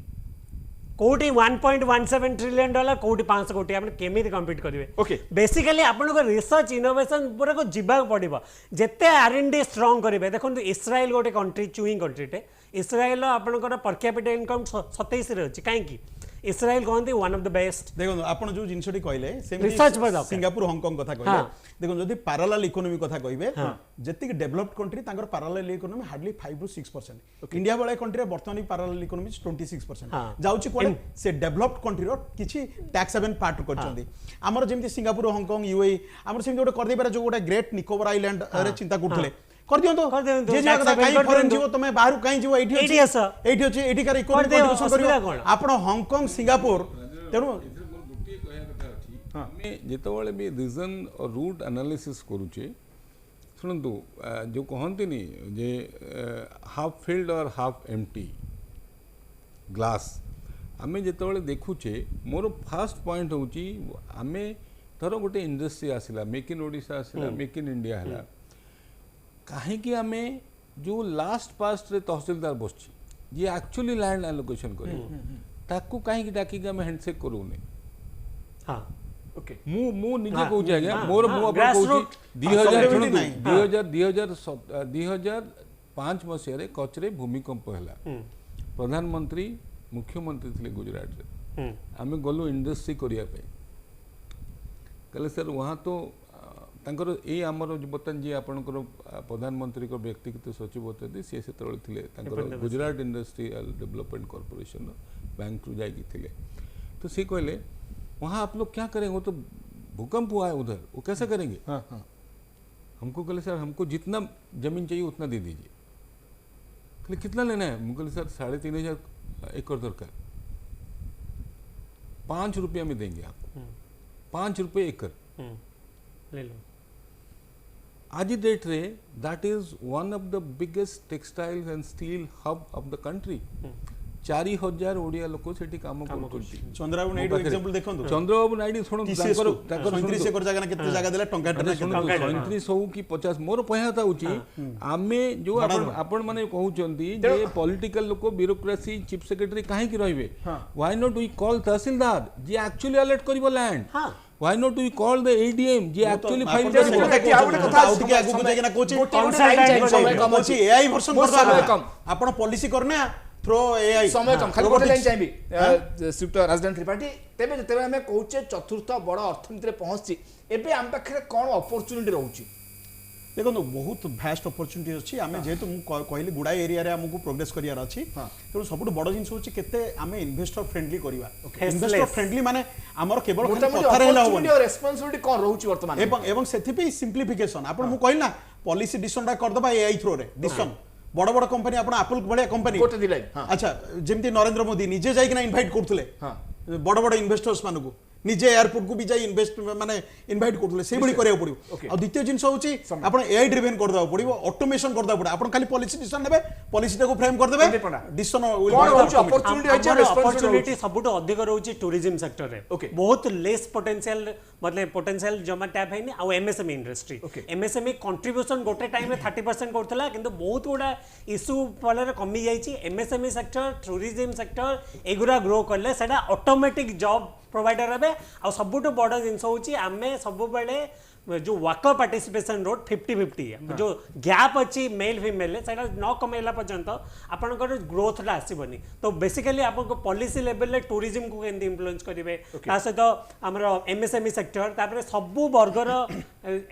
कोटी $1.17 ट्रिलियन कोटी 500 कोटी आप केमी कम्पीट करेंगे बेसिकली आपको रिसर्च इनोवेशन पूरा को जीवा पड़ो जिते R&D स्ट्रंग करेंगे देखो इस्राएल गोटे कंट्री चुईंग कंट्रीटे इस्राएल आपंकर पर कैपिटा इनकम 27 रे अछि काहेकि इस्राएल कहते वन ऑफ द बेस्ट देखो आपण जो जिनसटी कहले रिसर्च सिंगापुर हांगकांग कथा कहले देखो जदी पैरेलल इकोनॉमी कथा कहबे जति डेवलप्ड कंट्री तांकर पैरेलल इकोनॉमी हार्डली 5-6% इंडिया वाला कंट्री रे वर्तमान पैरेलल इकोनॉमी 26% जाउची कोले से डेवलप्ड कंट्री रो किछि टैक्स हेवन पार्ट करचंदी हमर जेमति सिंगापुर हांगकांग यूएई हमर सेमति गोटे कर देबार जो गोटे ग्रेट निकोबार आइलैंड रे चिंता करथले कर दियो तो जे जगह काई फॉरेन जीवो तमे बाहर काई जीवो एठी अछि एठी कर इकोनॉमी कंट्रीब्यूशन करियो आपण हांगकांग सिंगापुर तेनु गोटे कहया कथा अछि हमें जेतबेले भी रीजन और रूट एनालिसिस करूचे सुनंतु जो कहंतिनी जे हाफ फिल्ड और हाफ एम्प्टी ग्लास आमे जेतबेले देखुचे मोर फर्स्ट पॉइंट होची आमे धरो गोटे इंडस्ट्री आसिला मेक इन ओडिशा आसिला मेक इन इंडिया हला काहे कि आमे जो लास्ट पास्ट रे तहसीलदार बसछि जे एक्चुअली लैंड एलोकेशन करे ताकू काहे कि डाकी के हमें हैंडशेक करूने हां ओके मु निजे कहू छै गया मोर मु अपन कहू 2005 मसिया रे कचरे भूमिकंप हला प्रधानमंत्री मुख्यमंत्री थिले गुजरात रे आमे गलो इंडस्ट्री करिया पे कहले सर वहां तो तांकर ए आमर बर्तमान जी आपनकर प्रधानमंत्री को व्यक्तिगत सचिव होते सी से थिले तांकर Gujarat industrial development corporation bank रु जाई थिले तो सी कहले वहाँ आप लोग क्या करेंगे वो तो भूकंप हुआ है उधर वो कैसे करेंगे हमको कहले सर हमको जितना जमीन चाहिए उतना दे दीजिए कहले कितना लेना है मुझे कहले सर 3,500 एकड़ दरकार 5 रुपया में देंगे आपको 5 रुपये एकर ले लो आज डेट रे that is one of the biggest textiles and steel hub of the country 4000 Odia लोक सेठी काम करछी चंद्रबाबू नायडू एग्जांपल देखंतु चंद्रबाबू नायडू सुनो ताकर 35 एकर जगह ना केते जगह देला टंका 35 हो कि 50 मोर कहता होची आमे जो आपण माने कहउचंती जे पॉलिटिकल लोक ब्यूरोक्रेसी चीफ सेक्रेटरी काहे की रहबे why not we call tehsildar जे एक्चुअली अलर्ट करिवो land Why not we call the ADM जे एक्चुअली फाइल करिवो आउट के आगु जाके ना कोची कोची एआई वर्जन करबा आपण पॉलिसी करने थ्रो एआई समय कम खाली गोटे लाइन चाहिए श्रीयुक्त राजधानी त्रिपाठी तेबे जते हमें कहूचे चतुर्थ बड़ अर्थनीति रे पहुंची एबे हम पाखरे कोन अपॉर्चुनिटी रहउची देखो बहुत भास्ट अपॉर्चुनिटी अच्छी आम जेहेतु कहली गुड़ाई एरिया रे हमको प्रोग्रेस करियार अच्छी तेणु सब बड़ जिन होची केते आम इन्वेस्टर फ्रेंडली करवा इन्वेस्टर फ्रेंडली माने हमर केवल रेस्पोंसिबिलिटी कोन रहउची वर्तमान एवं सेथिपे सिंप्लिफिकेशन आपण मु कहली ना पॉलिसी डिसीजन टा कर दबा एआई थ्रो रे डिसीजन बड़ बड़ कंपनी आपण एप्पल भलिया कंपनी कोटे दिले अच्छा जेमती नरेंद्र मोदी निजे जाई कि ना इनवाइट करथले बड़ बड़ इन्वेस्टर्स मानकू निजे एयरपोर्ट को भी जाई इन्वेस्ट माने इनवाइट करथले से बडी करिया पड़ियो आ द्वितीय जिंस होची आपण एआई ड्रिवन कर दबा पड़ियो ऑटोमेशन कर दबा पड़ियो आपण खाली पॉलिसी डिसीजन नेबे पॉलिसी को फ्रेम कर देबे डिसीजन अपॉर्चुनिटी सबुट अधिक रहउची टूरिज्म सेक्टर रे बहुत लेस पोटेंशियल मतलब पोटेंशियल जमा टैप हैनी आ एमएसएमई इंडस्ट्री एमएसएमई कंट्रीब्यूशन गोटे टाइम रे 30% करथला किंतु बहुत गुडा इशू फल रे कमी जाईची एमएसएमई सेक्टर टूरिज्म सेक्टर एगुरा ग्रो करले सेटा ऑटोमेटिक जॉब प्रोवाइडर हे आ सबुठ बड़ जिनस होची आमे सब बेले जो वर्कर पार्टिसिपेशन रोड 50-50 जो गैप अच्छी मेल फीमेल सेटा न कमेला पर्यंत आपनकर ग्रोथ ला आसीबनी तो बेसिकली आपन पॉलिसी लेवल ले टूरिज्म को केंदी इन्फ्लुएंस करिवे ता सहित हमर एमएसएमई सेक्टर तापर सब वर्गर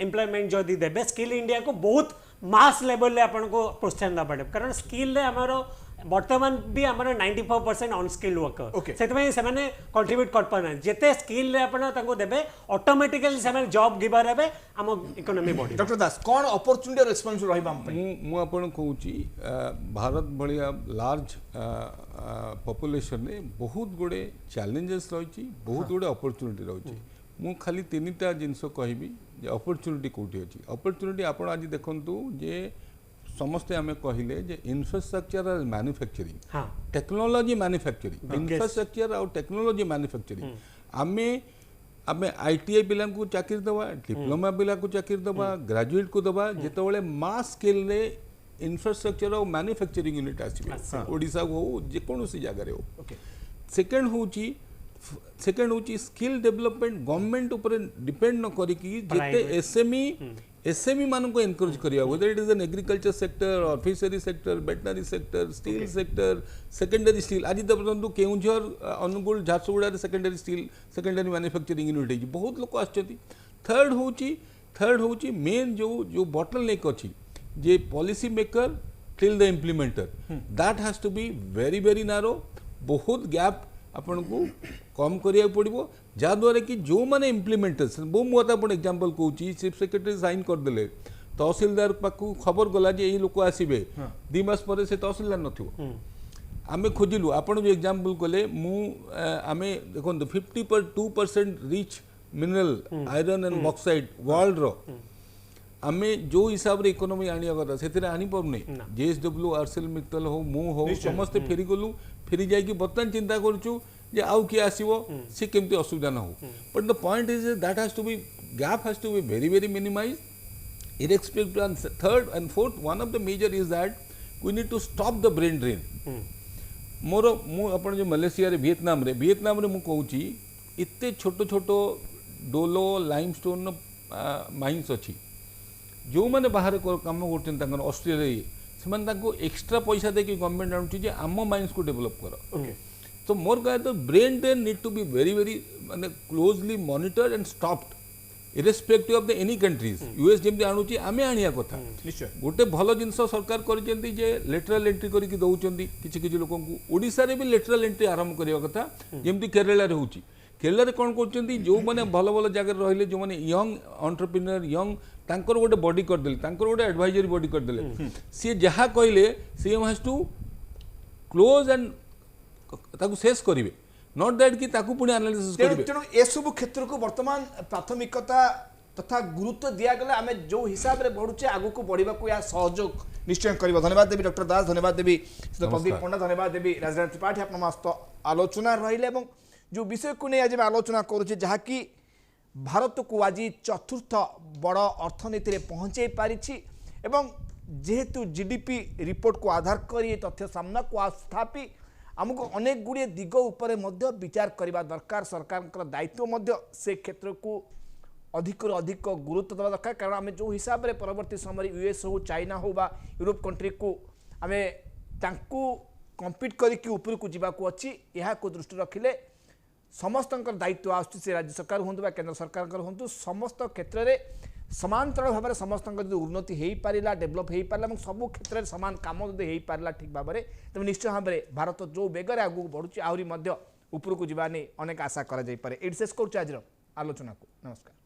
एम्प्लॉयमेंट जदी देबे स्किल इंडिया को बहुत मास लेवल ले आपन को प्रोत्साहन दा पड़े कारण स्किल ले हमर वर्तमान भी आमर 94% अनस्किल्ड वर्कर से माने कंट्रीब्यूट कर पाना जेते स्किल रे आपण ताको देबे ऑटोमेटिकली से जॉब गिवर हेबे हम इकोनॉमी बॉडी डॉक्टर दास कोन अपॉर्चुनिटी रेस्पॉन्स रहबा हम मु आपण कहूची भारत भलिया लार्ज पॉपुलेशन रे बहुत गुडे चैलेंजेस रहिची बहुत गुडे अपॉर्चुनिटी रहिची मु खाली तीनटा जिंस कहबी जे अपॉर्चुनिटी कोठी अछि अपॉर्चुनिटी आपण आज देखंतु जे समस्ते आमे कहिले जे इंफ्रास्ट्रक्चर और मैन्युफैक्चरिंग टेक्नोलॉजी मैन्युफैक्चरिंग इंफ्रास्ट्रक्चर और टेक्नोलॉजी मैन्युफैक्चरिंग आमे आमे आईटीआई पिला को चाकरी दबा डिप्लोमा पिला को चाकरी दबा ग्रेजुएट को दबा जेतबेले मास स्केल रे इंफ्रास्ट्रक्चर और मैन्युफैक्चरिंग यूनिट आसीबे ओडिसा को जे कोनोसी जगह रे हो सेकंड होची स्किल डेवलपमेंट गवर्नमेंट ऊपर डिपेंड न करी कि जेते एसएमई मान को एनकरेज करिया whether it is an agriculture sector और fishery sector veterinary sector steel sector secondary steel आज देखो Keonjhar Angul Jharsuguda secondary steel secondary manufacturing unit है बहुत लोक आछथि थर्ड होची मेन जो बॉटलनेक अछि जे policy maker till the implementer that has to be very very narrow बहुत गैप आपन को कम करिया पड़िबो जहाँद्वारा कि जो मैंने इम्प्लीमेंटेशन वो मुझे आप एग्जांपल कहूँ चीफ सेक्रेटरी साइन करदे तहसीलदार पाखु खबर गला जे लोक आसबे 2 मास पर से तहसीलदार नथिबो आमे खोजिलु आपन जो एग्जांपल कले मु आमे देखो 52% rich mineral iron and bauxite world रो आमे जो हिसाब रे इकोनॉमी आनिया कथा सेतिर आनी परने जेएसडब्ल्यू आरसेल मित्तल हो मु हो समस्त फेरी गलु फेरी जाई कि बर्तन चिंता करछु जे आउ किए आसीबो से केमती असुविधा न हो but the point is that has to be gap has to be very very minimize irrespective and third and fourth one of the major is that we need to stop the brain drain मोर मु अपन जो मलेशिया रे वियतनाम रे मु कहूची इत्ते छोटो छोटो डोलो लाइमस्टोन माइंस अछि जो माने बाहर काम करछन तांकर ऑस्ट्रेलिया से माने ताको एक्स्ट्रा पैसा दे कि गवर्नमेंट आउची जे आम माइंस को डेवलप करो तो मोर कहे तो brain drain need to be very very माने closely monitored and stopped irrespective of the any countries US जेमती आणुची आमे आनिया कथा निश्चय गोटे भलो जिंस सरकार करिसेंती जे लेटरल एंट्री करी कि दउचंती किछि किछि लोकन को ओडिसा रे भी लेटरल एंट्री आरंभ करिया कथा जेमती केरला रे होची केरला रे कोन करचंती जो माने भलो भलो जगह रहले जो माने यंग एंटरप्रेन्योर यंग तांकर गोटे बॉडी कर देले तांकर गोटे एडवाइजरी बॉडी कर देले सी जहा कहले सी हैज टू क्लोज एंड ताकू शेष करिवे नॉट दैट कि ताकू पुणी एनालिसिस करिवे तेणु ए सब क्षेत्र को वर्तमान प्राथमिकता तथा गुरुत्व दिगला आम जो हिसाब से बढ़ुचे आगू को बढ़ा को या सहयोग निश्चय कर। धन्यवाद देवी डॉक्टर दास, धन्यवाद देवी प्रदीप पंडा, धन्यवाद देवी राजराज त्रिपाठी। आप मस्त आलोचना रही जो विषय को नहीं आज आलोचना करुचे जहाँकि भारत को आज चतुर्थ बड़ अर्थनीति पहुँचे पारी जेहेतु जीडीपी रिपोर्ट को आधार कर ये तथ्य सामना को स्थापी आमको अनेक गुड़िए दिग उपर विचार करने दरकार। सरकार दायित्व से क्षेत्र को अधिक अधिक गुरुत्व देवा दरकार कारण आम जो हिसाब से परवर्ती समय यूएस हो चाइना हो बा यूरोप कंट्री को आम कम्पिट करके ऊपर को जावाक अच्छी यह दृष्टि रखिले समस्त दायित्व आस राज्य सरकार हूँ केंद्र सरकार हूँ समस्त क्षेत्र में समांतर भाव में समस्त उन्नति हो पारा डेभलप हो पारा सब क्षेत्र में सामान कम हो पारा ठीक भाव में तेज निश्चय भाव में भारत जो बेगर आगू बढ़ुची आहरी उपरकू जाने अनेक आशा करा शेष करुच्छे आज आलोचना को। नमस्कार।